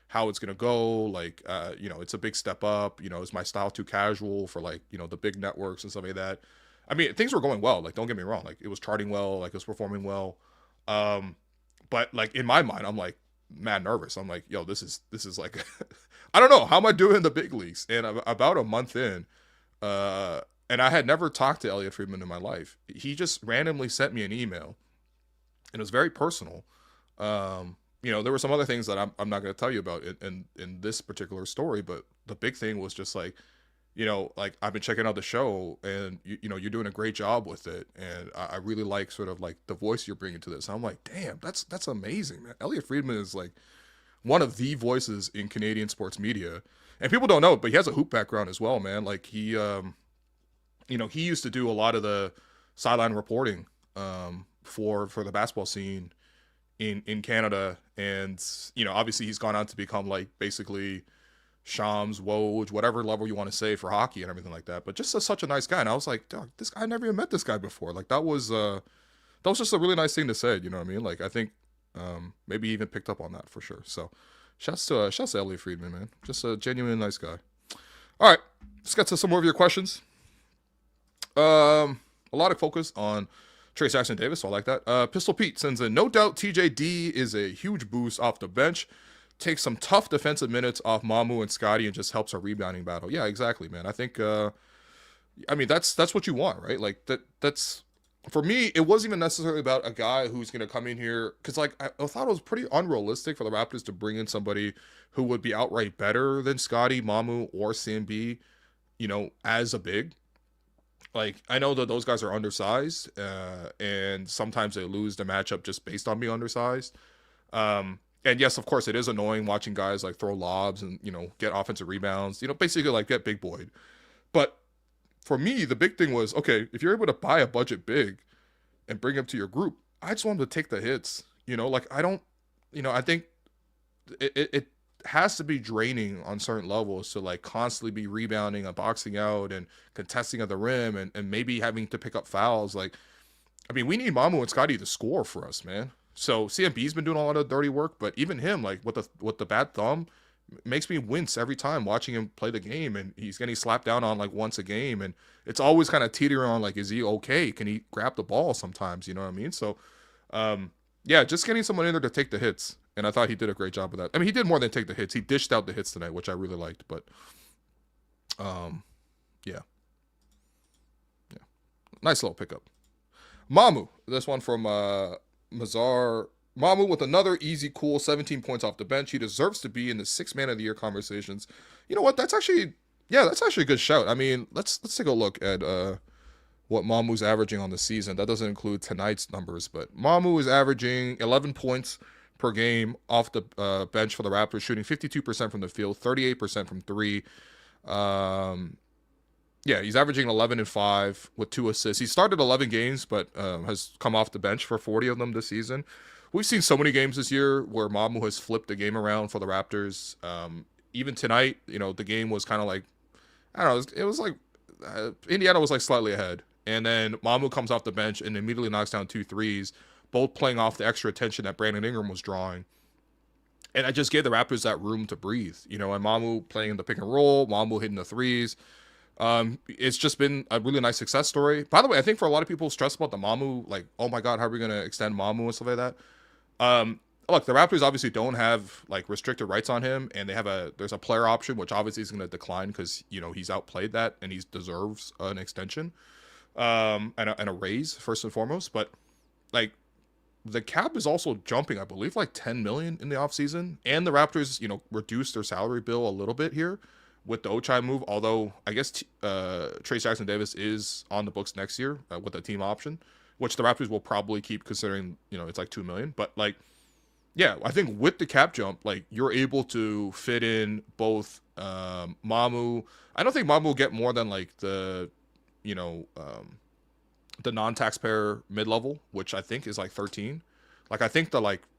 how it's gonna go. Like, it's a big step up. Is my style too casual for like the big networks and stuff like that? I mean, things were going well. Like, don't get me wrong. Like, it was charting well. Like, it was performing well. Um, but like in my mind, I'm like mad nervous. I'm like, yo, this is like, I don't know how am I doing in the big leagues. And about a month in, and I had never talked to Elliot Friedman in my life. He just randomly sent me an email, and it was very personal. There were some other things that I'm not going to tell you about in this particular story, but the big thing was just like, like I've been checking out the show, and you're doing a great job with it, and I really like sort of like the voice you're bringing to this. And I'm like, damn, that's amazing, man. Elliot Friedman is like one of the voices in Canadian sports media, and people don't know, but he has a hoop background as well, man. Like he used to do a lot of the sideline reporting for the basketball scene in Canada, and obviously he's gone on to become like basically Shams, Woj, whatever level you want to say for hockey and everything like that. But just such a nice guy, and I was like, dog, this guy, I never even met this guy before. Like that was just a really nice thing to say. You know what I mean? Like I think maybe he even picked up on that for sure. So shouts to Elliot Friedman, man. Just a genuine nice guy. All right, let's get to some more of your questions. A lot of focus on Trayce Jackson-Davis, so I like that. Pistol Pete sends in, no doubt TJD is a huge boost off the bench. Takes some tough defensive minutes off Mamu and Scottie and just helps our rebounding battle. Yeah, exactly, man. I think, that's what you want, right? Like that's, for me, it wasn't even necessarily about a guy who's going to come in here, because like I thought it was pretty unrealistic for the Raptors to bring in somebody who would be outright better than Scottie, Mamu, or CMB, as a big. Like, I know that those guys are undersized, and sometimes they lose the matchup just based on being undersized. And yes, of course, it is annoying watching guys like throw lobs and, get offensive rebounds, basically like get big boyed. But for me, the big thing was, okay, if you're able to buy a budget big and bring him to your group, I just want him to take the hits. Like I don't, I think it has to be draining on certain levels to like constantly be rebounding and boxing out and contesting at the rim and maybe having to pick up fouls. Like, I mean, we need Mamu and Scottie to score for us, man. So CMB's been doing a lot of dirty work, but even him, like with the bad thumb, makes me wince every time watching him play the game, and he's getting slapped down on like once a game, and it's always kind of teetering on like, is he okay? Can he grab the ball sometimes? You know what I mean? So, yeah, just getting someone in there to take the hits. And I thought he did a great job of that. I mean, he did more than take the hits. He dished out the hits tonight, which I really liked. But, yeah. Nice little pickup. Mamu. This one from Mazar. Mamu with another easy, cool 17 points off the bench. He deserves to be in the 6th man of the year conversations. You know what? That's actually a good shout. I mean, let's take a look at what Mamu's averaging on the season. That doesn't include tonight's numbers, but Mamu is averaging 11 points per game off the bench for the Raptors, shooting 52% from the field, 38% from three. He's averaging 11 and 5 with 2 assists. He started 11 games, but has come off the bench for 40 of them this season. We've seen so many games this year where Mamu has flipped the game around for the Raptors. Even tonight, the game was kind of like, I don't know, it was like Indiana was like slightly ahead. And then Mamu comes off the bench and immediately knocks down 2 threes, both playing off the extra attention that Brandon Ingram was drawing. And I just gave the Raptors that room to breathe, and Mamu playing the pick and roll, Mamu hitting the threes. It's just been a really nice success story. By the way, I think for a lot of people stressed about the Mamu, like, oh my God, how are we going to extend Mamu and stuff like that? Look, the Raptors obviously don't have like restricted rights on him, and there's a player option, which obviously is going to decline because, he's outplayed that and he deserves an extension, and a raise first and foremost. But like, the cap is also jumping, I believe, like 10 million in the offseason. And the Raptors, reduced their salary bill a little bit here with the Ochai move. Although I guess Trayce Jackson-Davis is on the books next year with a team option, which the Raptors will probably keep considering, it's like 2 million. But like, yeah, I think with the cap jump, like you're able to fit in both Mamu. I don't think Mamu will get more than like the non-taxpayer mid-level, which I think is like 13. Like, I think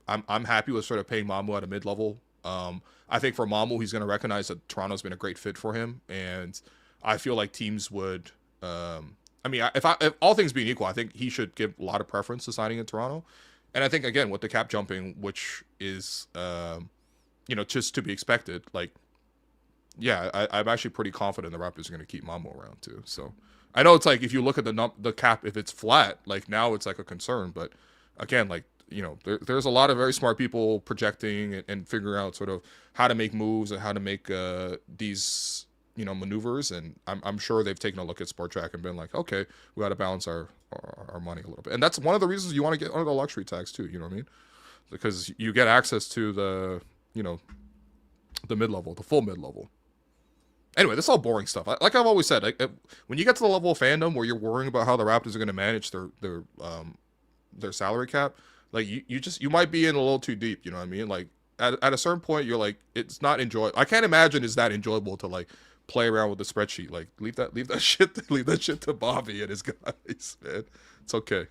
I'm happy with sort of paying Mamu at a mid-level. I think for Mamu, he's going to recognize that Toronto's been a great fit for him, and I feel like teams would I mean, if all things being equal, I think he should give a lot of preference to signing in Toronto. And I think again with the cap jumping, which is just to be expected, like yeah, I'm actually pretty confident the Raptors are going to keep Mamo around too. So I know it's like if you look at the cap, if it's flat, like now it's like a concern. But again, like there's a lot of very smart people projecting and figuring out sort of how to make moves and how to make these maneuvers. And I'm sure they've taken a look at Sport Track and been like, okay, we got to balance our money a little bit. And that's one of the reasons you want to get under the luxury tax too. You know what I mean? Because you get access to the the mid level, the full mid level. Anyway, this is all boring stuff. Like I've always said, when you get to the level of fandom where you're worrying about how the Raptors are going to manage their salary cap, like you might be in a little too deep. You know what I mean? Like at a certain point, you're like, it's not enjoyable. I can't imagine it's that enjoyable to like play around with the spreadsheet. Like leave that shit to Bobby and his guys, man. It's okay.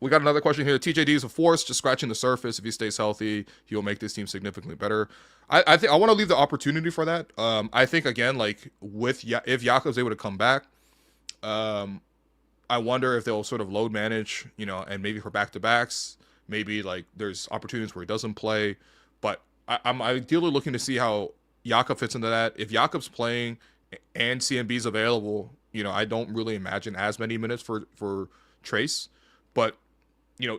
We got another question here. TJD is a force, just scratching the surface. If he stays healthy, he will make this team significantly better. I think I want to leave the opportunity for that. I think again, like if Jakob's able to come back, I wonder if they'll sort of load manage, and maybe for back-to-backs, maybe like there's opportunities where he doesn't play. But I'm ideally looking to see how Jakob fits into that. If Jakob's playing and CMB's available, I don't really imagine as many minutes for Trayce. But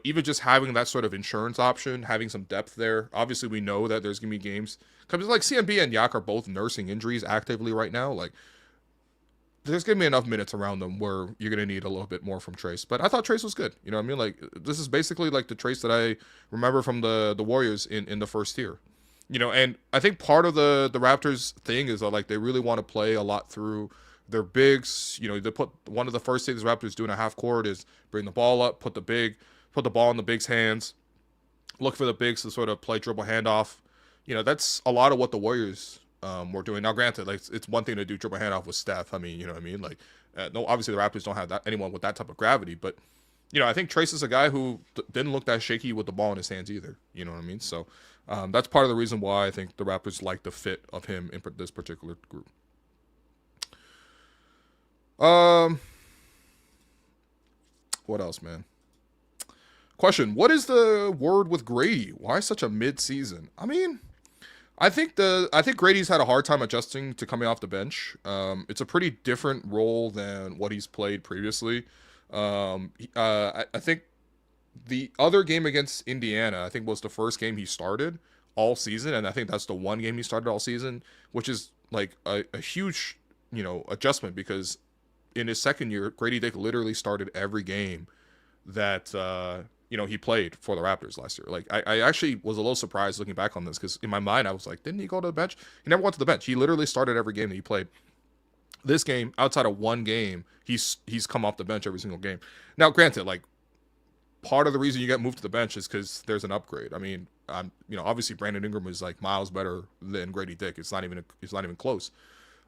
even just having that sort of insurance option, having some depth there. Obviously, we know that there's gonna be games because like CMB and Yak are both nursing injuries actively right now. Like, there's gonna be enough minutes around them where you're gonna need a little bit more from Trayce. But I thought Trayce was good. You know what I mean? Like, this is basically like the Trayce that I remember from the Warriors in the first year. And I think part of the Raptors thing is that like they really want to play a lot through their bigs. They put one of the first things the Raptors do in a half court is bring the ball up, put the ball in the bigs' hands, look for the bigs to sort of play dribble handoff. That's a lot of what the Warriors were doing. Now, granted, like it's one thing to do dribble handoff with Steph. I mean, you know what I mean? Like, no, obviously the Raptors don't have anyone with that type of gravity, but I think Trayce is a guy who didn't look that shaky with the ball in his hands either. You know what I mean? So that's part of the reason why I think the Raptors like the fit of him in this particular group. What else, man? Question: what is the word with Grady? Why such a mid-season? I mean, I think Grady's had a hard time adjusting to coming off the bench. It's a pretty different role than what he's played previously. I think the other game against Indiana, I think was the first game he started all season, and I think that's the one game he started all season, which is like a huge adjustment because in his second year, Grady Dick literally started every game that he played for the Raptors last year. Like I actually was a little surprised looking back on this because in my mind I was like, didn't he go to the bench? He never went to the bench. He literally started every game that he played. This game, outside of one game, he's come off the bench every single game. Now, granted, like part of the reason you get moved to the bench is because there's an upgrade. I mean, obviously Brandon Ingram is like miles better than Grady Dick. It's not even close.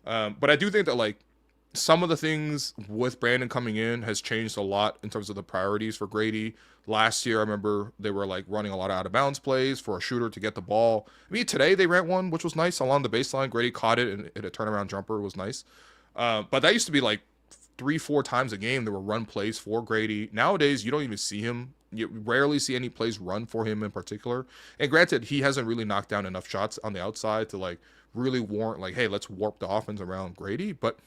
But I do think that like some of the things with Brandon coming in has changed a lot in terms of the priorities for Grady. Last year, I remember they were like running a lot of out of bounds plays for a shooter to get the ball. I mean, today they ran one, which was nice along the baseline. Grady caught it and a turnaround jumper was nice. But that used to be like 3-4 times a game there were run plays for Grady. Nowadays, you don't even see him. You rarely see any plays run for him in particular. And granted, he hasn't really knocked down enough shots on the outside to like really warrant like, hey, let's warp the offense around Grady. But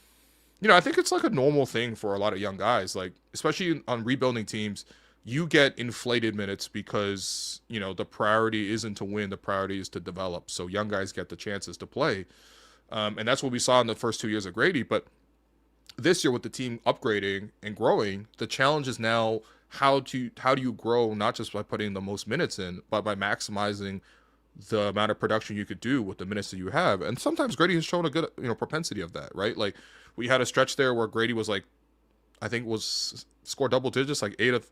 I think it's like a normal thing for a lot of young guys, like especially on rebuilding teams. You get inflated minutes because the priority isn't to win, the priority is to develop. So young guys get the chances to play, and that's what we saw in the first 2 years of Grady. But this year with the team upgrading and growing, the challenge is now how do you grow not just by putting the most minutes in, but by maximizing the amount of production you could do with the minutes that you have. And sometimes Grady has shown a good propensity of that, right? Like we had a stretch there where Grady was like, I think was scored double digits, like 8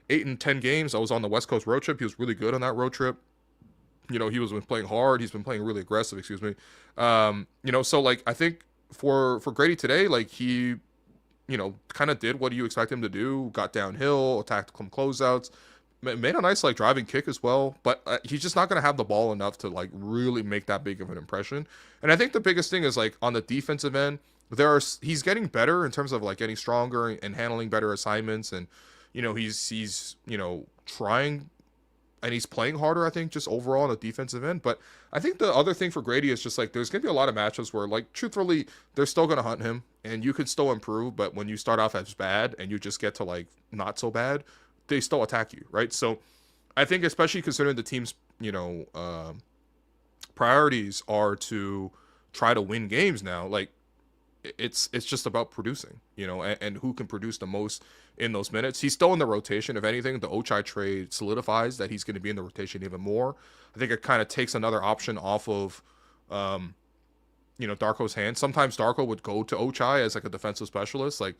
in 10 games. I was on the West Coast road trip. He was really good on that road trip. He was been playing hard. He's been playing really aggressive, excuse me. So like I think for Grady today, like he, kind of did what you expect him to do, got downhill, attacked some closeouts, made a nice like driving kick as well, but he's just not going to have the ball enough to like really make that big of an impression. And I think the biggest thing is like on the defensive end, he's getting better in terms of like getting stronger and handling better assignments, and he's trying, and he's playing harder, I think, just overall on the defensive end. But I think the other thing for Grady is just like there's gonna be a lot of matchups where, like, truthfully, they're still gonna hunt him, and you could still improve. But when you start off as bad and you just get to like not so bad, they still attack you, right? So I think, especially considering the team's priorities are to try to win games now, like it's just about producing, and who can produce the most in those minutes. He's still in the rotation. If anything, the Ochai trade solidifies that he's going to be in the rotation even more. I think it kind of takes another option off of, Darko's hands. Sometimes Darko would go to Ochai as like a defensive specialist. Like,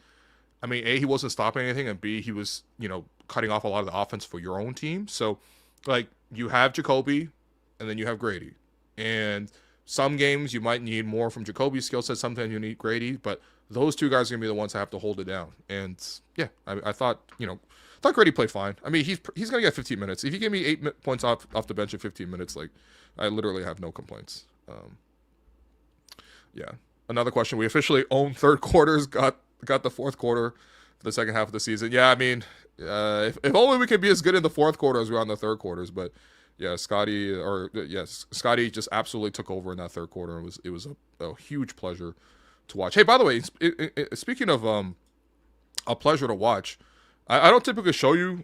I mean, A, he wasn't stopping anything, and B, he was, cutting off a lot of the offense for your own team. So, like, you have Jacoby, and then you have Grady. And some games you might need more from Jacoby's skill set. Sometimes you need Grady, but those two guys are gonna be the ones that have to hold it down. And yeah, I thought Grady played fine. I mean, he's gonna get 15 minutes. If you give me 8 points off the bench in 15 minutes, like, I literally have no complaints. Yeah. Another question: we officially own third quarters. Got the fourth quarter for the second half of the season. Yeah, I mean, if only we could be as good in the fourth quarter as we are in the third quarters, but. Yeah, Scottie just absolutely took over in that third quarter. It was a huge pleasure to watch. Hey, by the way, speaking of a pleasure to watch, I don't typically show you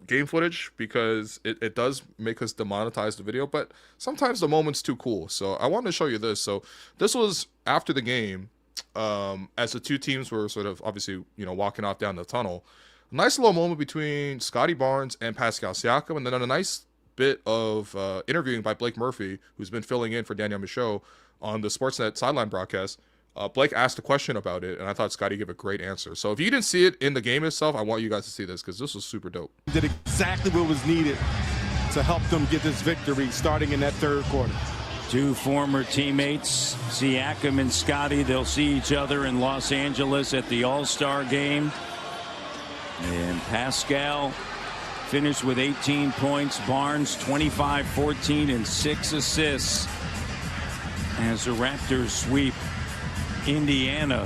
game footage because it does make us demonetize the video, but sometimes the moment's too cool. So I wanted to show you this. So this was after the game, as the two teams were sort of obviously walking off down the tunnel. Nice little moment between Scottie Barnes and Pascal Siakam, and then a nice bit of interviewing by Blake Murphy, who's been filling in for Daniel Michaud on the Sportsnet sideline broadcast. Blake asked a question about it, and I thought Scottie gave a great answer. So if you didn't see it in the game itself, I want you guys to see this because this was super dope. Did exactly what was needed to help them get this victory starting in that third quarter. Two former teammates, Siakam and Scottie, they'll see each other in Los Angeles at the All-Star game. And Pascal finished with 18 points. Barnes 25, 14, and 6 assists as the Raptors sweep Indiana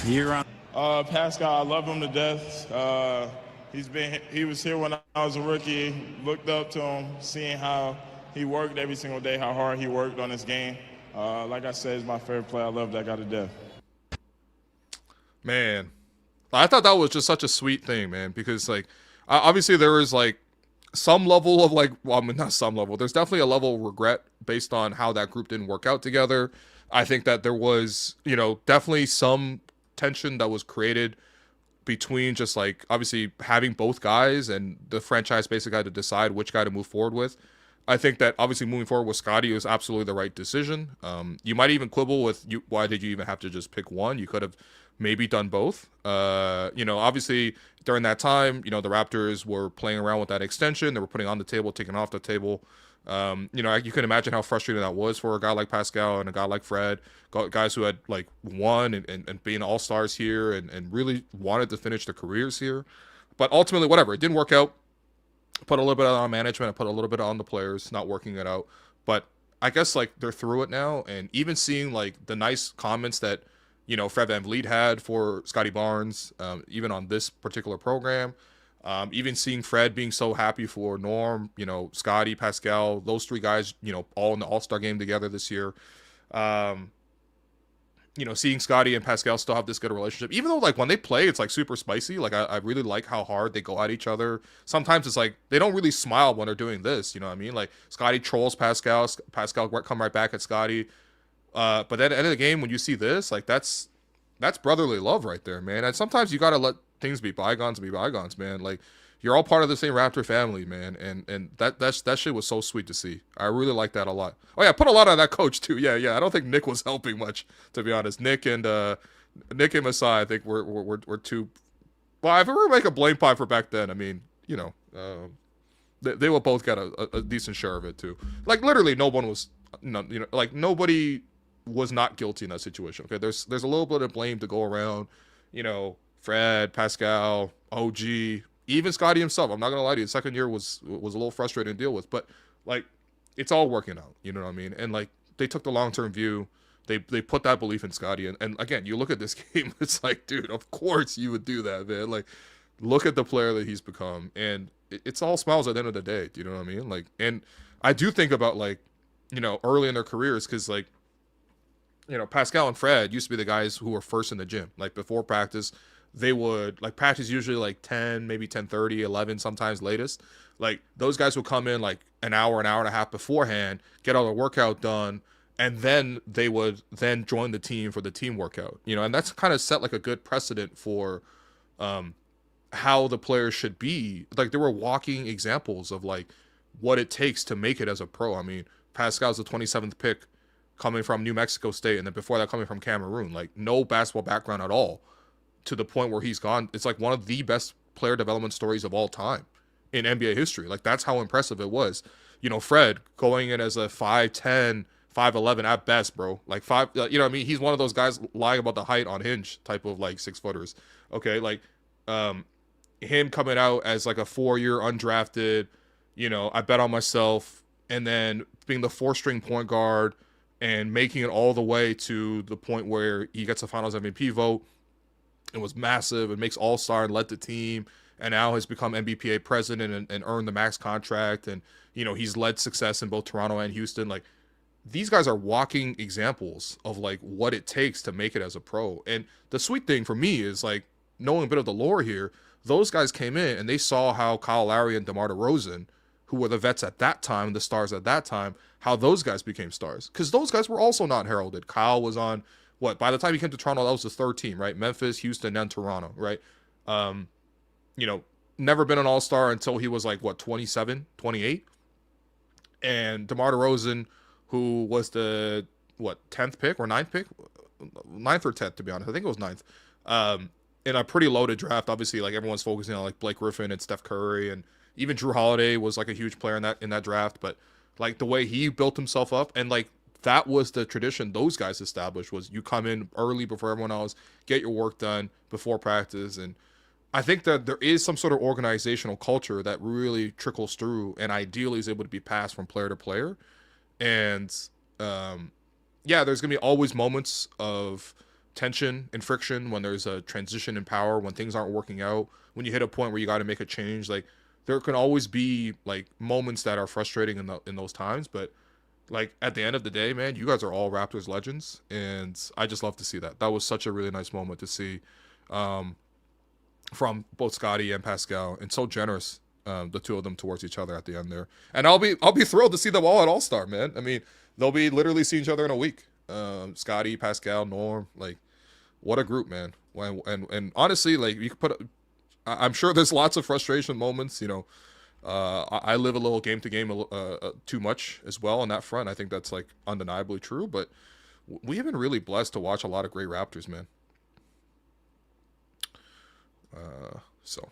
here on. Pascal, I love him to death. He was here when I was a rookie. Looked up to him, seeing how he worked every single day, how hard he worked on his game. Like I said, he's my favorite player. I love that guy to death. Man. I thought that was just such a sweet thing, man, because like obviously there was like some level of like, well, I mean, not some level. There's definitely a level of regret based on how that group didn't work out together. I think that there was, definitely some tension that was created between just like obviously having both guys and the franchise basically had to decide which guy to move forward with. I think that obviously moving forward with Scottie was absolutely the right decision. You might even quibble with why did you even have to just pick one? You could have maybe done both. Obviously during that time, the Raptors were playing around with that extension. They were putting on the table, taking off the table. You can imagine how frustrating that was for a guy like Pascal and a guy like Fred, guys who had like won and being all-stars here and really wanted to finish their careers here. But ultimately, whatever, it didn't work out. Put a little bit on management, I put a little bit on the players not working it out. But I guess like they're through it now, and even seeing like the nice comments that Fred VanVleet had for Scottie Barnes, even on this particular program. Even seeing Fred being so happy for Norm, Scottie, Pascal, those three guys, all in the All-Star game together this year. Seeing Scottie and Pascal still have this good relationship, even though like when they play, it's like super spicy. Like I really like how hard they go at each other. Sometimes it's like they don't really smile when they're doing this. You know what I mean? Like Scottie trolls Pascal, Pascal come right back at Scottie. But at the end of the game, when you see this, like that's brotherly love right there, man. And sometimes you gotta let things be bygones, man. Like you're all part of the same Raptor family, man. And that shit was so sweet to see. I really like that a lot. Oh yeah, put a lot on that coach too. Yeah. I don't think Nick was helping much, to be honest. Nick and Masai, I think were too. Well, if I were to make a blame pie for back then, I mean, they will both get a decent share of it too. Like literally, no one was, like nobody was not guilty in that situation. Okay, there's a little bit of blame to go around. Fred, Pascal, OG, even Scottie himself. I'm not gonna lie to you. The second year was a little frustrating to deal with, but like it's all working out. You know what I mean? And like they took the long-term view. they put that belief in Scottie. And again, you look at this game, it's like, dude, of course you would do that, man. Like, look at the player that he's become, and it's all smiles at the end of the day. Do you know what I mean? Like, and I do think about, like, you know, early in their careers, because, like, you know, Pascal and Fred used to be the guys who were first in the gym. Like, before practice, they would, like, practice usually like 10, maybe 10:30, 11, sometimes latest. Like, those guys would come in like an hour and a half beforehand, get all their workout done, and then they would then join the team for the team workout. You know, and that's kind of set like a good precedent for how the players should be. Like, they were walking examples of like what it takes to make it as a pro. I mean, Pascal's the 27th pick coming from New Mexico State, and then before that coming from Cameroon. Like, no basketball background at all, to the point where he's gone. It's like one of the best player development stories of all time in NBA history. Like, that's how impressive it was. You know, Fred going in as a 5'10", 5'11" at best, bro. Like, you know what I mean? He's one of those guys lying about the height on Hinge type of like 6-footers. Okay, like him coming out as like a 4-year undrafted, you know, I bet on myself, and then being the 4-string point guard and making it all the way to the point where he gets a Finals MVP vote. It was massive. It makes All-Star and led the team, and now has become NBPA president and earned the max contract. And, you know, he's led success in both Toronto and Houston. Like, these guys are walking examples of like what it takes to make it as a pro. And the sweet thing for me is, like, knowing a bit of the lore here, those guys came in and they saw how Kyle Lowry and DeMar DeRozan, who were the vets at that time, the stars at that time, how those guys became stars. Because those guys were also not heralded. Kyle was on, by the time he came to Toronto, that was his third team, right? Memphis, Houston, and Toronto, right? You know, never been an all-star until he was like, 27, 28. And DeMar DeRozan, who was the, 10th pick or 9th pick? 9th or 10th, to be honest. I think it was 9th. In a pretty loaded draft. Obviously, like, everyone's focusing on like Blake Griffin and Steph Curry, and even Drew Holiday was like a huge player in that draft. But like the way he built himself up, and like that was the tradition those guys established, was you come in early before everyone else, get your work done before practice. And I think that there is some sort of organizational culture that really trickles through and ideally is able to be passed from player to player. And yeah, there's gonna be always moments of tension and friction when there's a transition in power, when things aren't working out, when you hit a point where you got to make a change. Like, there can always be like moments that are frustrating in those times, but like at the end of the day, man, you guys are all Raptors legends, and I just love to see that. That was such a really nice moment to see from both Scottie and Pascal, and so generous, the two of them towards each other at the end there. And I'll be thrilled to see them all at All-Star, man. I mean, they'll be literally seeing each other in a week. Scottie, Pascal, Norm, like, what a group, man. And honestly, like, you could put, I'm sure there's lots of frustration moments, you know. I live a little game to game too much as well on that front. I think that's like undeniably true, but we have been really blessed to watch a lot of great Raptors, man. So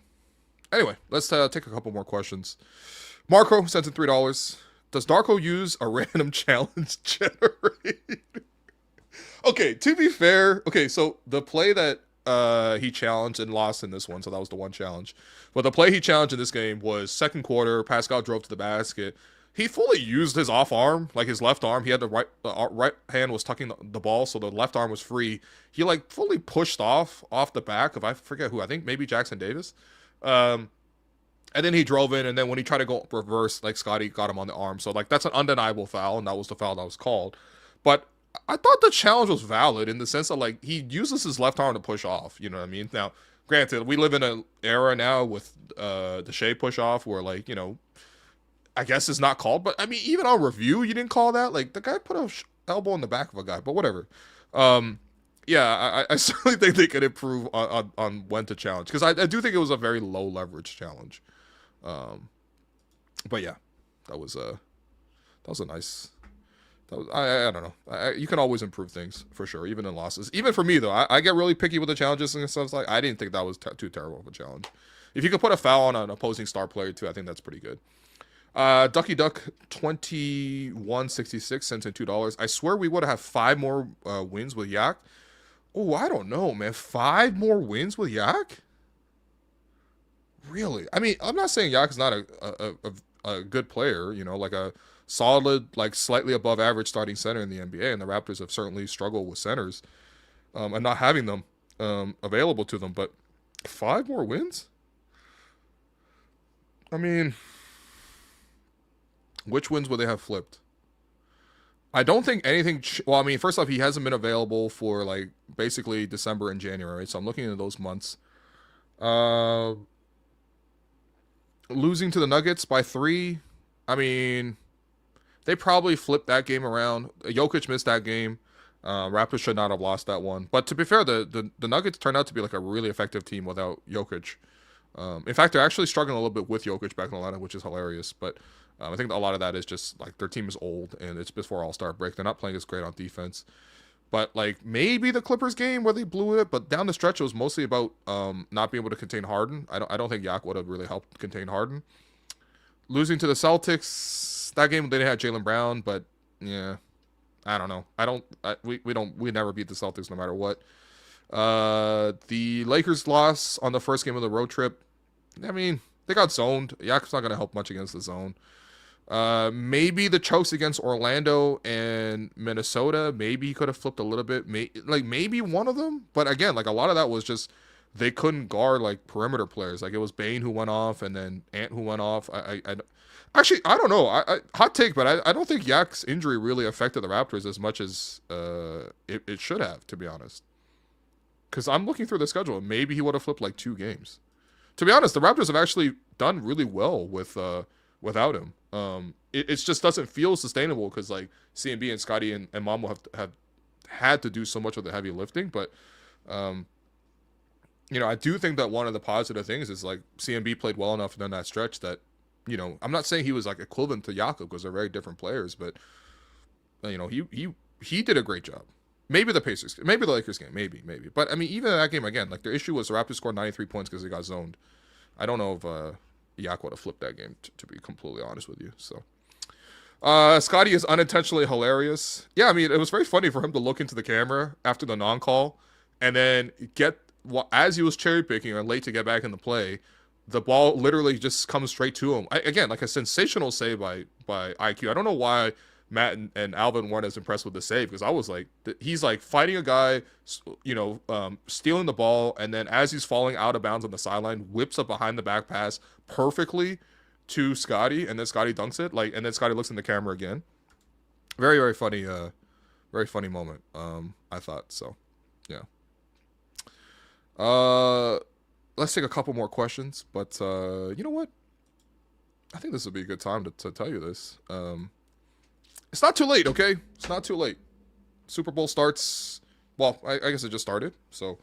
anyway, let's take a couple more questions. Marco sends in $3. Does Darko use a random challenge generate? Okay, to be fair, so the play that he challenged and lost in this one, so that was the one challenge. But the play he challenged in this game was second quarter. Pascal drove to the basket. He fully used his off arm, like his left arm. He had the right hand was tucking the ball, so the left arm was free. He like fully pushed off the back of, I forget who, I think maybe Jackson-Davis. And then he drove in, and then when he tried to go reverse, like, Scottie got him on the arm. So like that's an undeniable foul, and that was the foul that was called. But I thought the challenge was valid in the sense that, like, he uses his left arm to push off. You know what I mean? Now, granted, we live in an era now with the Shea push off where, like, you know, I guess it's not called. But I mean, even on review, you didn't call that. Like, the guy put a elbow in the back of a guy. But whatever. Yeah, I certainly think they could improve on when to challenge, because I do think it was a very low leverage challenge. But yeah, that was a nice. I don't know. You can always improve things for sure, even in losses. Even for me though, I get really picky with the challenges and stuff. Like, I didn't think that was too terrible of a challenge. If you could put a foul on an opposing star player too, I think that's pretty good. Ducky Duck 2166 sent in $2. I swear we would have 5 more wins with Yak. Oh, I don't know, man. 5 more wins with Yak? Really? I mean, I'm not saying Yak is not a good player, you know, like a solid, like slightly above average starting center in the NBA, and the Raptors have certainly struggled with centers and not having them available to them. But 5 more wins? I mean, which wins would they have flipped? I don't think anything. Well, I mean, first off, he hasn't been available for like basically December and January, so I'm looking into those months. Losing to the Nuggets by 3. I mean, they probably flipped that game around. Jokic missed that game. Raptors should not have lost that one. But to be fair, the Nuggets turned out to be like a really effective team without Jokic. In fact, they're actually struggling a little bit with Jokic back in the lineup, which is hilarious. But I think a lot of that is just like their team is old and it's before All-Star break. They're not playing as great on defense. But like maybe the Clippers game where they blew it, but down the stretch it was mostly about not being able to contain Harden. I don't think Yak would have really helped contain Harden. Losing to the Celtics, that game they didn't have Jaylen Brown, but yeah, I don't know. We never beat the Celtics no matter what. The Lakers loss on the first game of the road trip. I mean, they got zoned. Yak's not going to help much against the zone. Maybe the chokes against Orlando and Minnesota. Maybe he could have flipped a little bit. Maybe one of them. But again, like a lot of that was just they couldn't guard like perimeter players. Like it was Bane who went off and then Ant who went off. Actually, I don't know. Hot take, but I don't think Yak's injury really affected the Raptors as much as it should have, to be honest. Because I'm looking through the schedule, and maybe he would have flipped like 2 games. To be honest, the Raptors have actually done really well without him. It just doesn't feel sustainable because like CMB and Scottie and Mamo have had to do so much of the heavy lifting. But I do think that one of the positive things is like CMB played well enough in that stretch that I'm not saying he was like equivalent to Jakob because they're very different players, but he did a great job. Maybe the Pacers, maybe the Lakers game, maybe. But I mean, even in that game again, like their issue was the Raptors scored 93 points because they got zoned. I don't know if Yak would have flipped that game, to be completely honest with you. So, Scottie is unintentionally hilarious. Yeah, I mean, it was very funny for him to look into the camera after the non-call and then as he was cherry picking or late to get back in the play, the ball literally just comes straight to him. Again, like a sensational save by IQ. I don't know why Matt and Alvin weren't as impressed with the save because I was like, he's like fighting a guy, stealing the ball, and then as he's falling out of bounds on the sideline, whips a behind the back pass perfectly to Scottie, and then Scottie dunks it. And then Scottie looks in the camera again. Very, very funny, very funny moment. I thought so. Yeah. Let's take a couple more questions, but you know what? I think this would be a good time to tell you this. It's not too late, okay? It's not too late. Super Bowl starts, well, I guess it just started. So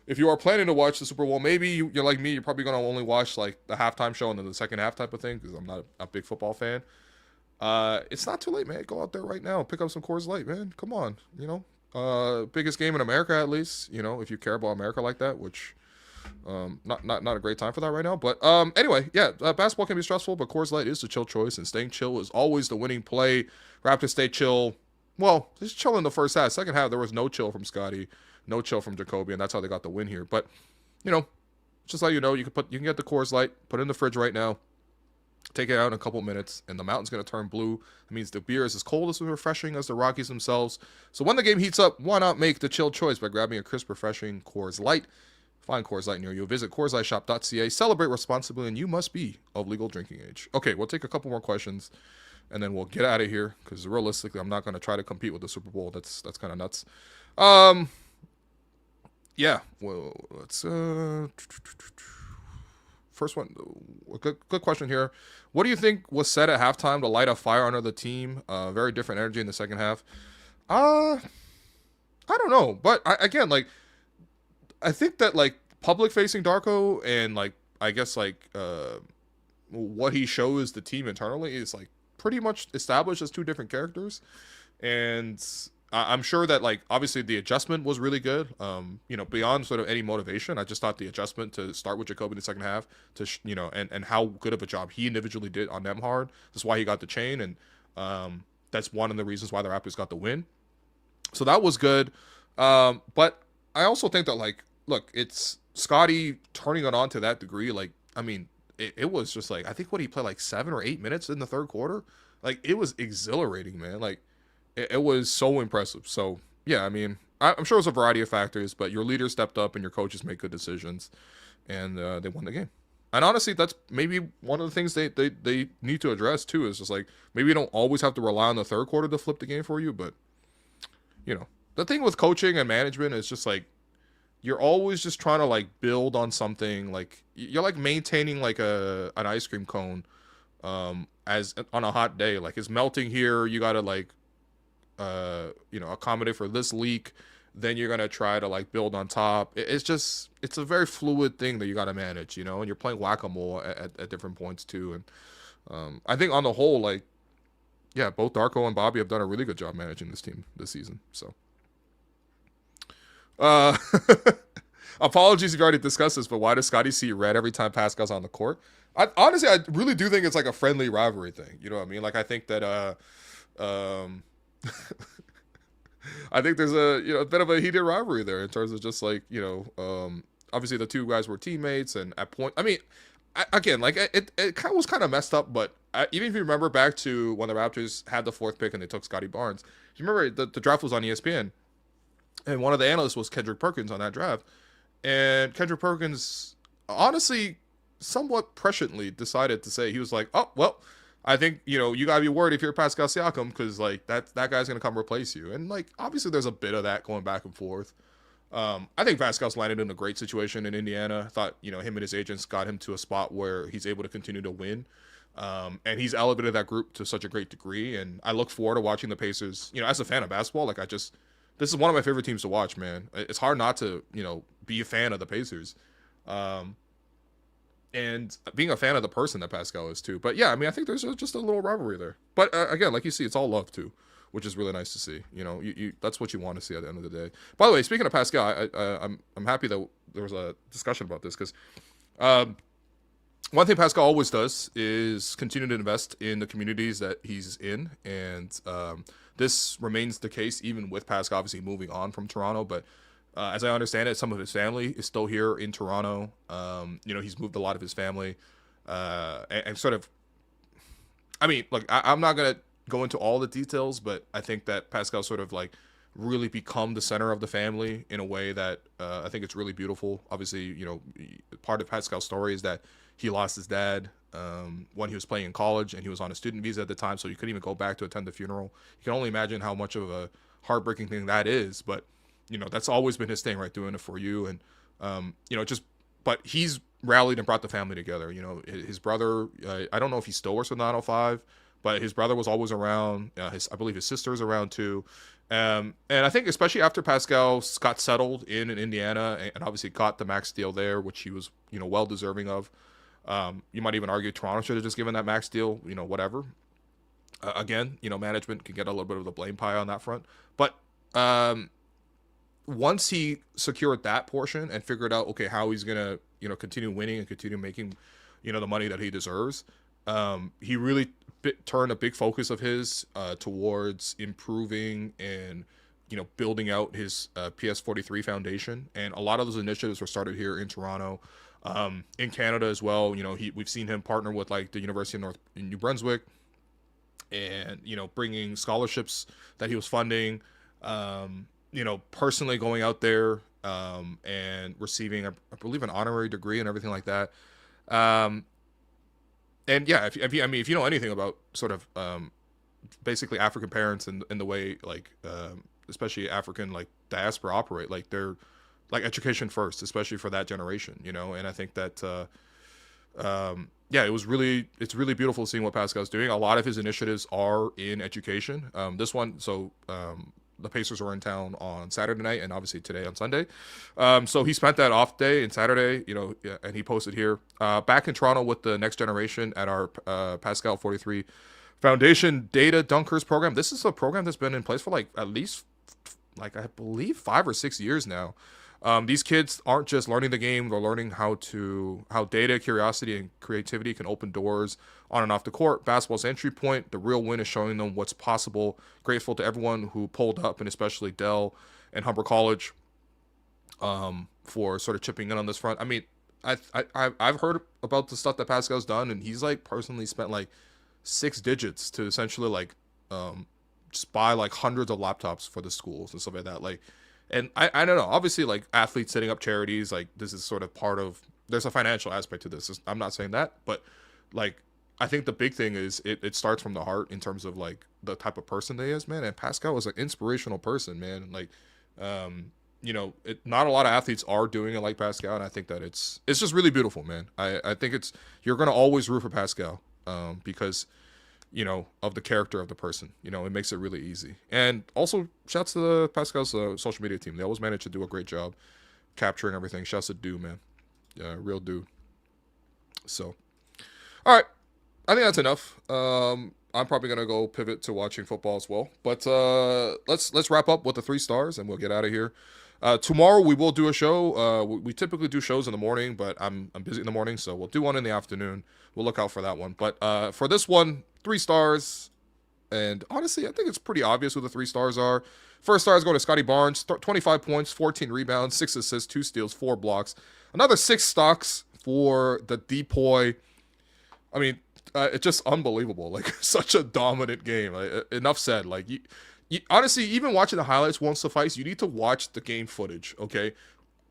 if you are planning to watch the Super Bowl, maybe you're like me, you're probably going to only watch like the halftime show and then the second half type of thing because I'm not a big football fan. It's not too late, man. Go out there right now. Pick up some Coors Light, man. Come on, biggest game in America at least, if you care about America like that, which not a great time for that right now. But anyway, yeah, basketball can be stressful, but Coors Light is the chill choice, and staying chill is always the winning play. Raptors stay chill. Well, just chill in the first half. Second half, there was no chill from Scottie, no chill from Jacoby, and that's how they got the win here. But just let you know, you can get the Coors Light, put it in the fridge right now, take it out in a couple minutes, and the mountain's going to turn blue. That means the beer is as cold as refreshing as the Rockies themselves. So when the game heats up, why not make the chill choice by grabbing a crisp, refreshing Coors Light? Find Coors Light near you. Visit CoorsLightShop.ca. Celebrate responsibly, and you must be of legal drinking age. Okay, we'll take a couple more questions, and then we'll get out of here, because realistically, I'm not going to try to compete with the Super Bowl. That's kind of nuts. Yeah, well, let's... First one, good question here. What do you think was said at halftime to light a fire under the team? Very different energy in the second half. I don't know, but I think that like public facing Darko and like I guess like what he shows the team internally is like pretty much established as 2 different characters, and I'm sure that like obviously the adjustment was really good. Beyond sort of any motivation, I just thought the adjustment to start with Jacoby in the second half to and how good of a job he individually did on them hard. That's why he got the chain, and that's one of the reasons why the Raptors got the win. So that was good, but I also think that like. Look, it's Scottie turning it on to that degree. Like, I mean, it was just like, I think he played like 7 or 8 minutes in the third quarter. Like, it was exhilarating, man. Like, it was so impressive. So, yeah, I mean, I'm sure it was a variety of factors, but your leader stepped up and your coaches made good decisions, and they won the game. And honestly, that's maybe one of the things they need to address, too, is just like, maybe you don't always have to rely on the third quarter to flip the game for you, but, you know, the thing with coaching and management is just like, you're always just trying to like build on something. Like, you're like maintaining like an ice cream cone as on a hot day. Like, it's melting here, you gotta like accommodate for this leak, then you're gonna try to like build on top. It's a very fluid thing that you gotta manage, and you're playing whack-a-mole at different points too. And I think on the whole, like, yeah, both Darko and Bobby have done a really good job managing this team this season. So apologies if you already discussed this, but why does Scottie see red every time Pascal's on the court? Honestly, I really do think it's like a friendly rivalry thing. You know what I mean? Like, I think that I think there's a bit of a heated rivalry there in terms of just like, obviously the two guys were teammates, and at point, I mean, again, like it kind of was kind of messed up, but even if you remember back to when the Raptors had the 4th pick and they took Scottie Barnes, you remember the draft was on ESPN, and one of the analysts was Kendrick Perkins on that draft, and Kendrick Perkins honestly somewhat presciently decided to say, he was like, oh, well, I think, you gotta be worried if you're Pascal Siakam, because like that guy's gonna come replace you. And like, obviously there's a bit of that going back and forth. I think Pascal's landed in a great situation in Indiana. I thought, him and his agents got him to a spot where he's able to continue to win. And he's elevated that group to such a great degree. And I look forward to watching the Pacers, as a fan of basketball. Like, this is one of my favorite teams to watch, man. It's hard not to, be a fan of the Pacers. And being a fan of the person that Pascal is too. But yeah, I mean, I think there's just a little rivalry there. But again, like you see, it's all love too, which is really nice to see. You that's what you want to see at the end of the day. By the way, speaking of Pascal, I'm happy that there was a discussion about this, because one thing Pascal always does is continue to invest in the communities that he's in, and this remains the case even with Pascal obviously moving on from Toronto. But as I understand it, some of his family is still here in Toronto. He's moved a lot of his family, and sort of, I mean, look, I'm not going to go into all the details, but I think that Pascal sort of like really become the center of the family in a way that I think it's really beautiful. Obviously, part of Pascal's story is that he lost his dad when he was playing in college, and he was on a student visa at the time, so he couldn't even go back to attend the funeral. You can only imagine how much of a heartbreaking thing that is, but that's always been his thing, right? Doing it for you. And, but he's rallied and brought the family together. His brother, I don't know if he still works with 905, but his brother was always around. I believe his sister's around too. And I think especially after Pascal got settled in Indiana and obviously got the max deal there, which he was, well deserving of. You might even argue Toronto should have just given that max deal, whatever. Again, management can get a little bit of the blame pie on that front. But, once he secured that portion and figured out, okay, how he's going to, continue winning and continue making, the money that he deserves, he really turned a big focus of his towards improving and, building out his PS43 foundation. And a lot of those initiatives were started here in Toronto, in Canada as well. We've seen him partner with like the University of New Brunswick, and, bringing scholarships that he was funding, personally going out there and receiving, I believe, an honorary degree and everything like that. And yeah, if you know anything about sort of basically African parents and the way like especially African like diaspora operate, like they're like education first, especially for that generation, And I think that it's really beautiful seeing what Pascal's doing. A lot of his initiatives are in education. This one, the Pacers were in town on Saturday night and obviously today on Sunday. So he spent that off day and Saturday, and he posted here, back in Toronto with the next generation at our Pascal 43 Foundation Data Dunkers program. This is a program that's been in place for like at least, like I believe 5 or 6 years now. These kids aren't just learning the game, they're learning how data, curiosity, and creativity can open doors on and off the court. Basketball's entry point. The real win is showing them what's possible. Grateful to everyone who pulled up, and especially Dell and Humber College for sort of chipping in on this front. I mean, I've heard about the stuff that Pascal's done, and he's like personally spent like six digits to essentially like just buy like hundreds of laptops for the schools and stuff like that. Like, and I don't know, obviously like athletes setting up charities, like this is sort of part of, there's a financial aspect to this. I'm not saying that, but like I think the big thing is it starts from the heart in terms of like the type of person they is, man. And Pascal was an inspirational person, man. Like, you know, not a lot of athletes are doing it like Pascal, and I think that it's just really beautiful, man. I think you're gonna always root for Pascal, because, you know, of the character of the person. You know, it makes it really easy. And also, shouts to the Pascal's social media team. They always manage to do a great job capturing everything. Shouts to Dude, man. Real dude. So, all right. I think that's enough. I'm probably gonna go pivot to watching football as well. But let's wrap up with the 3 stars and we'll get out of here. Tomorrow we will do a show. We typically do shows in the morning, but I'm busy in the morning, so we'll do one in the afternoon. We'll look out for that one. But for this one, 3 stars. And honestly, I think it's pretty obvious who the 3 stars are. First star is going to Scottie Barnes, 25 points, 14 rebounds, 6 assists, 2 steals, 4 blocks. Another 6 stocks for the Depoy. I mean, it's just unbelievable. Like, such a dominant game. Enough said. Like, you, honestly, even watching the highlights won't suffice. You need to watch the game footage, okay?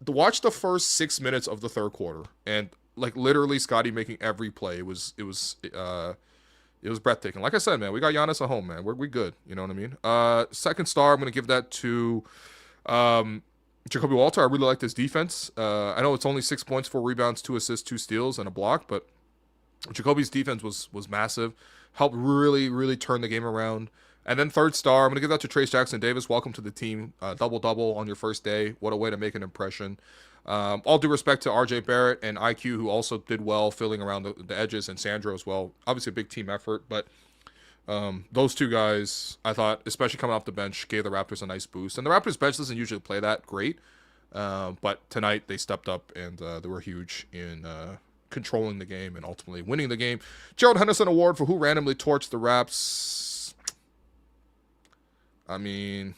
To watch the first 6 minutes of the third quarter, and like literally Scottie making every play. It was breathtaking. Like I said, man, we got Giannis at home, man. We good. You know what I mean? Second star, I'm gonna give that to Jacoby Walter. I really like this defense. I know it's only 6 points, 4 rebounds, 2 assists, 2 steals, and a block, but Jacoby's defense was massive. Helped really turn the game around. And then third star, I'm going to give that to Trayce Jackson-Davis. Welcome to the team. Double-double on your first day. What a way to make an impression. All due respect to RJ Barrett and IQ, who also did well filling around the edges, and Sandro as well. Obviously a big team effort, but those 2 guys, I thought, especially coming off the bench, gave the Raptors a nice boost. And the Raptors bench doesn't usually play that great, but tonight they stepped up and they were huge in controlling the game and ultimately winning the game. Gerald Henderson Award for who randomly torched the Raps. I mean,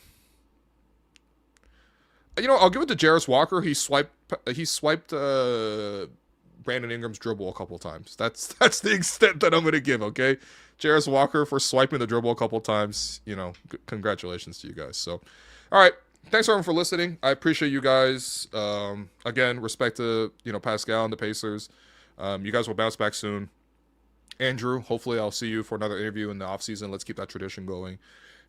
you know, I'll give it to Jarace Walker. He swiped Brandon Ingram's dribble a couple times. That's the extent that I'm going to give, okay? Jarace Walker for swiping the dribble a couple times. You know, congratulations to you guys. So, all right. Thanks everyone for listening. I appreciate you guys. Again, respect to, you know, Pascal and the Pacers. You guys will bounce back soon. Andrew, hopefully I'll see you for another interview in the offseason. Let's keep that tradition going.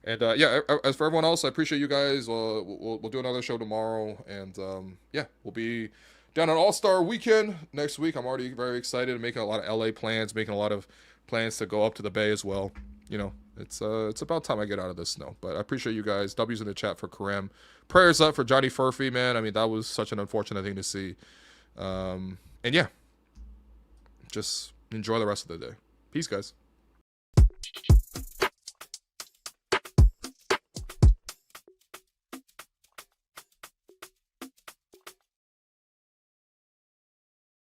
And yeah, as for everyone else, I appreciate you guys. We'll do another show tomorrow. And yeah, we'll be down on All-Star Weekend next week. I'm already very excited, making a lot of LA plans, making a lot of plans to go up to the Bay as well. You know, it's about time I get out of this snow. But I appreciate you guys. W's in the chat for Karem. Prayers up for Johnny Furphy, man. I mean, that was such an unfortunate thing to see. And yeah, just enjoy the rest of the day. Peace, guys.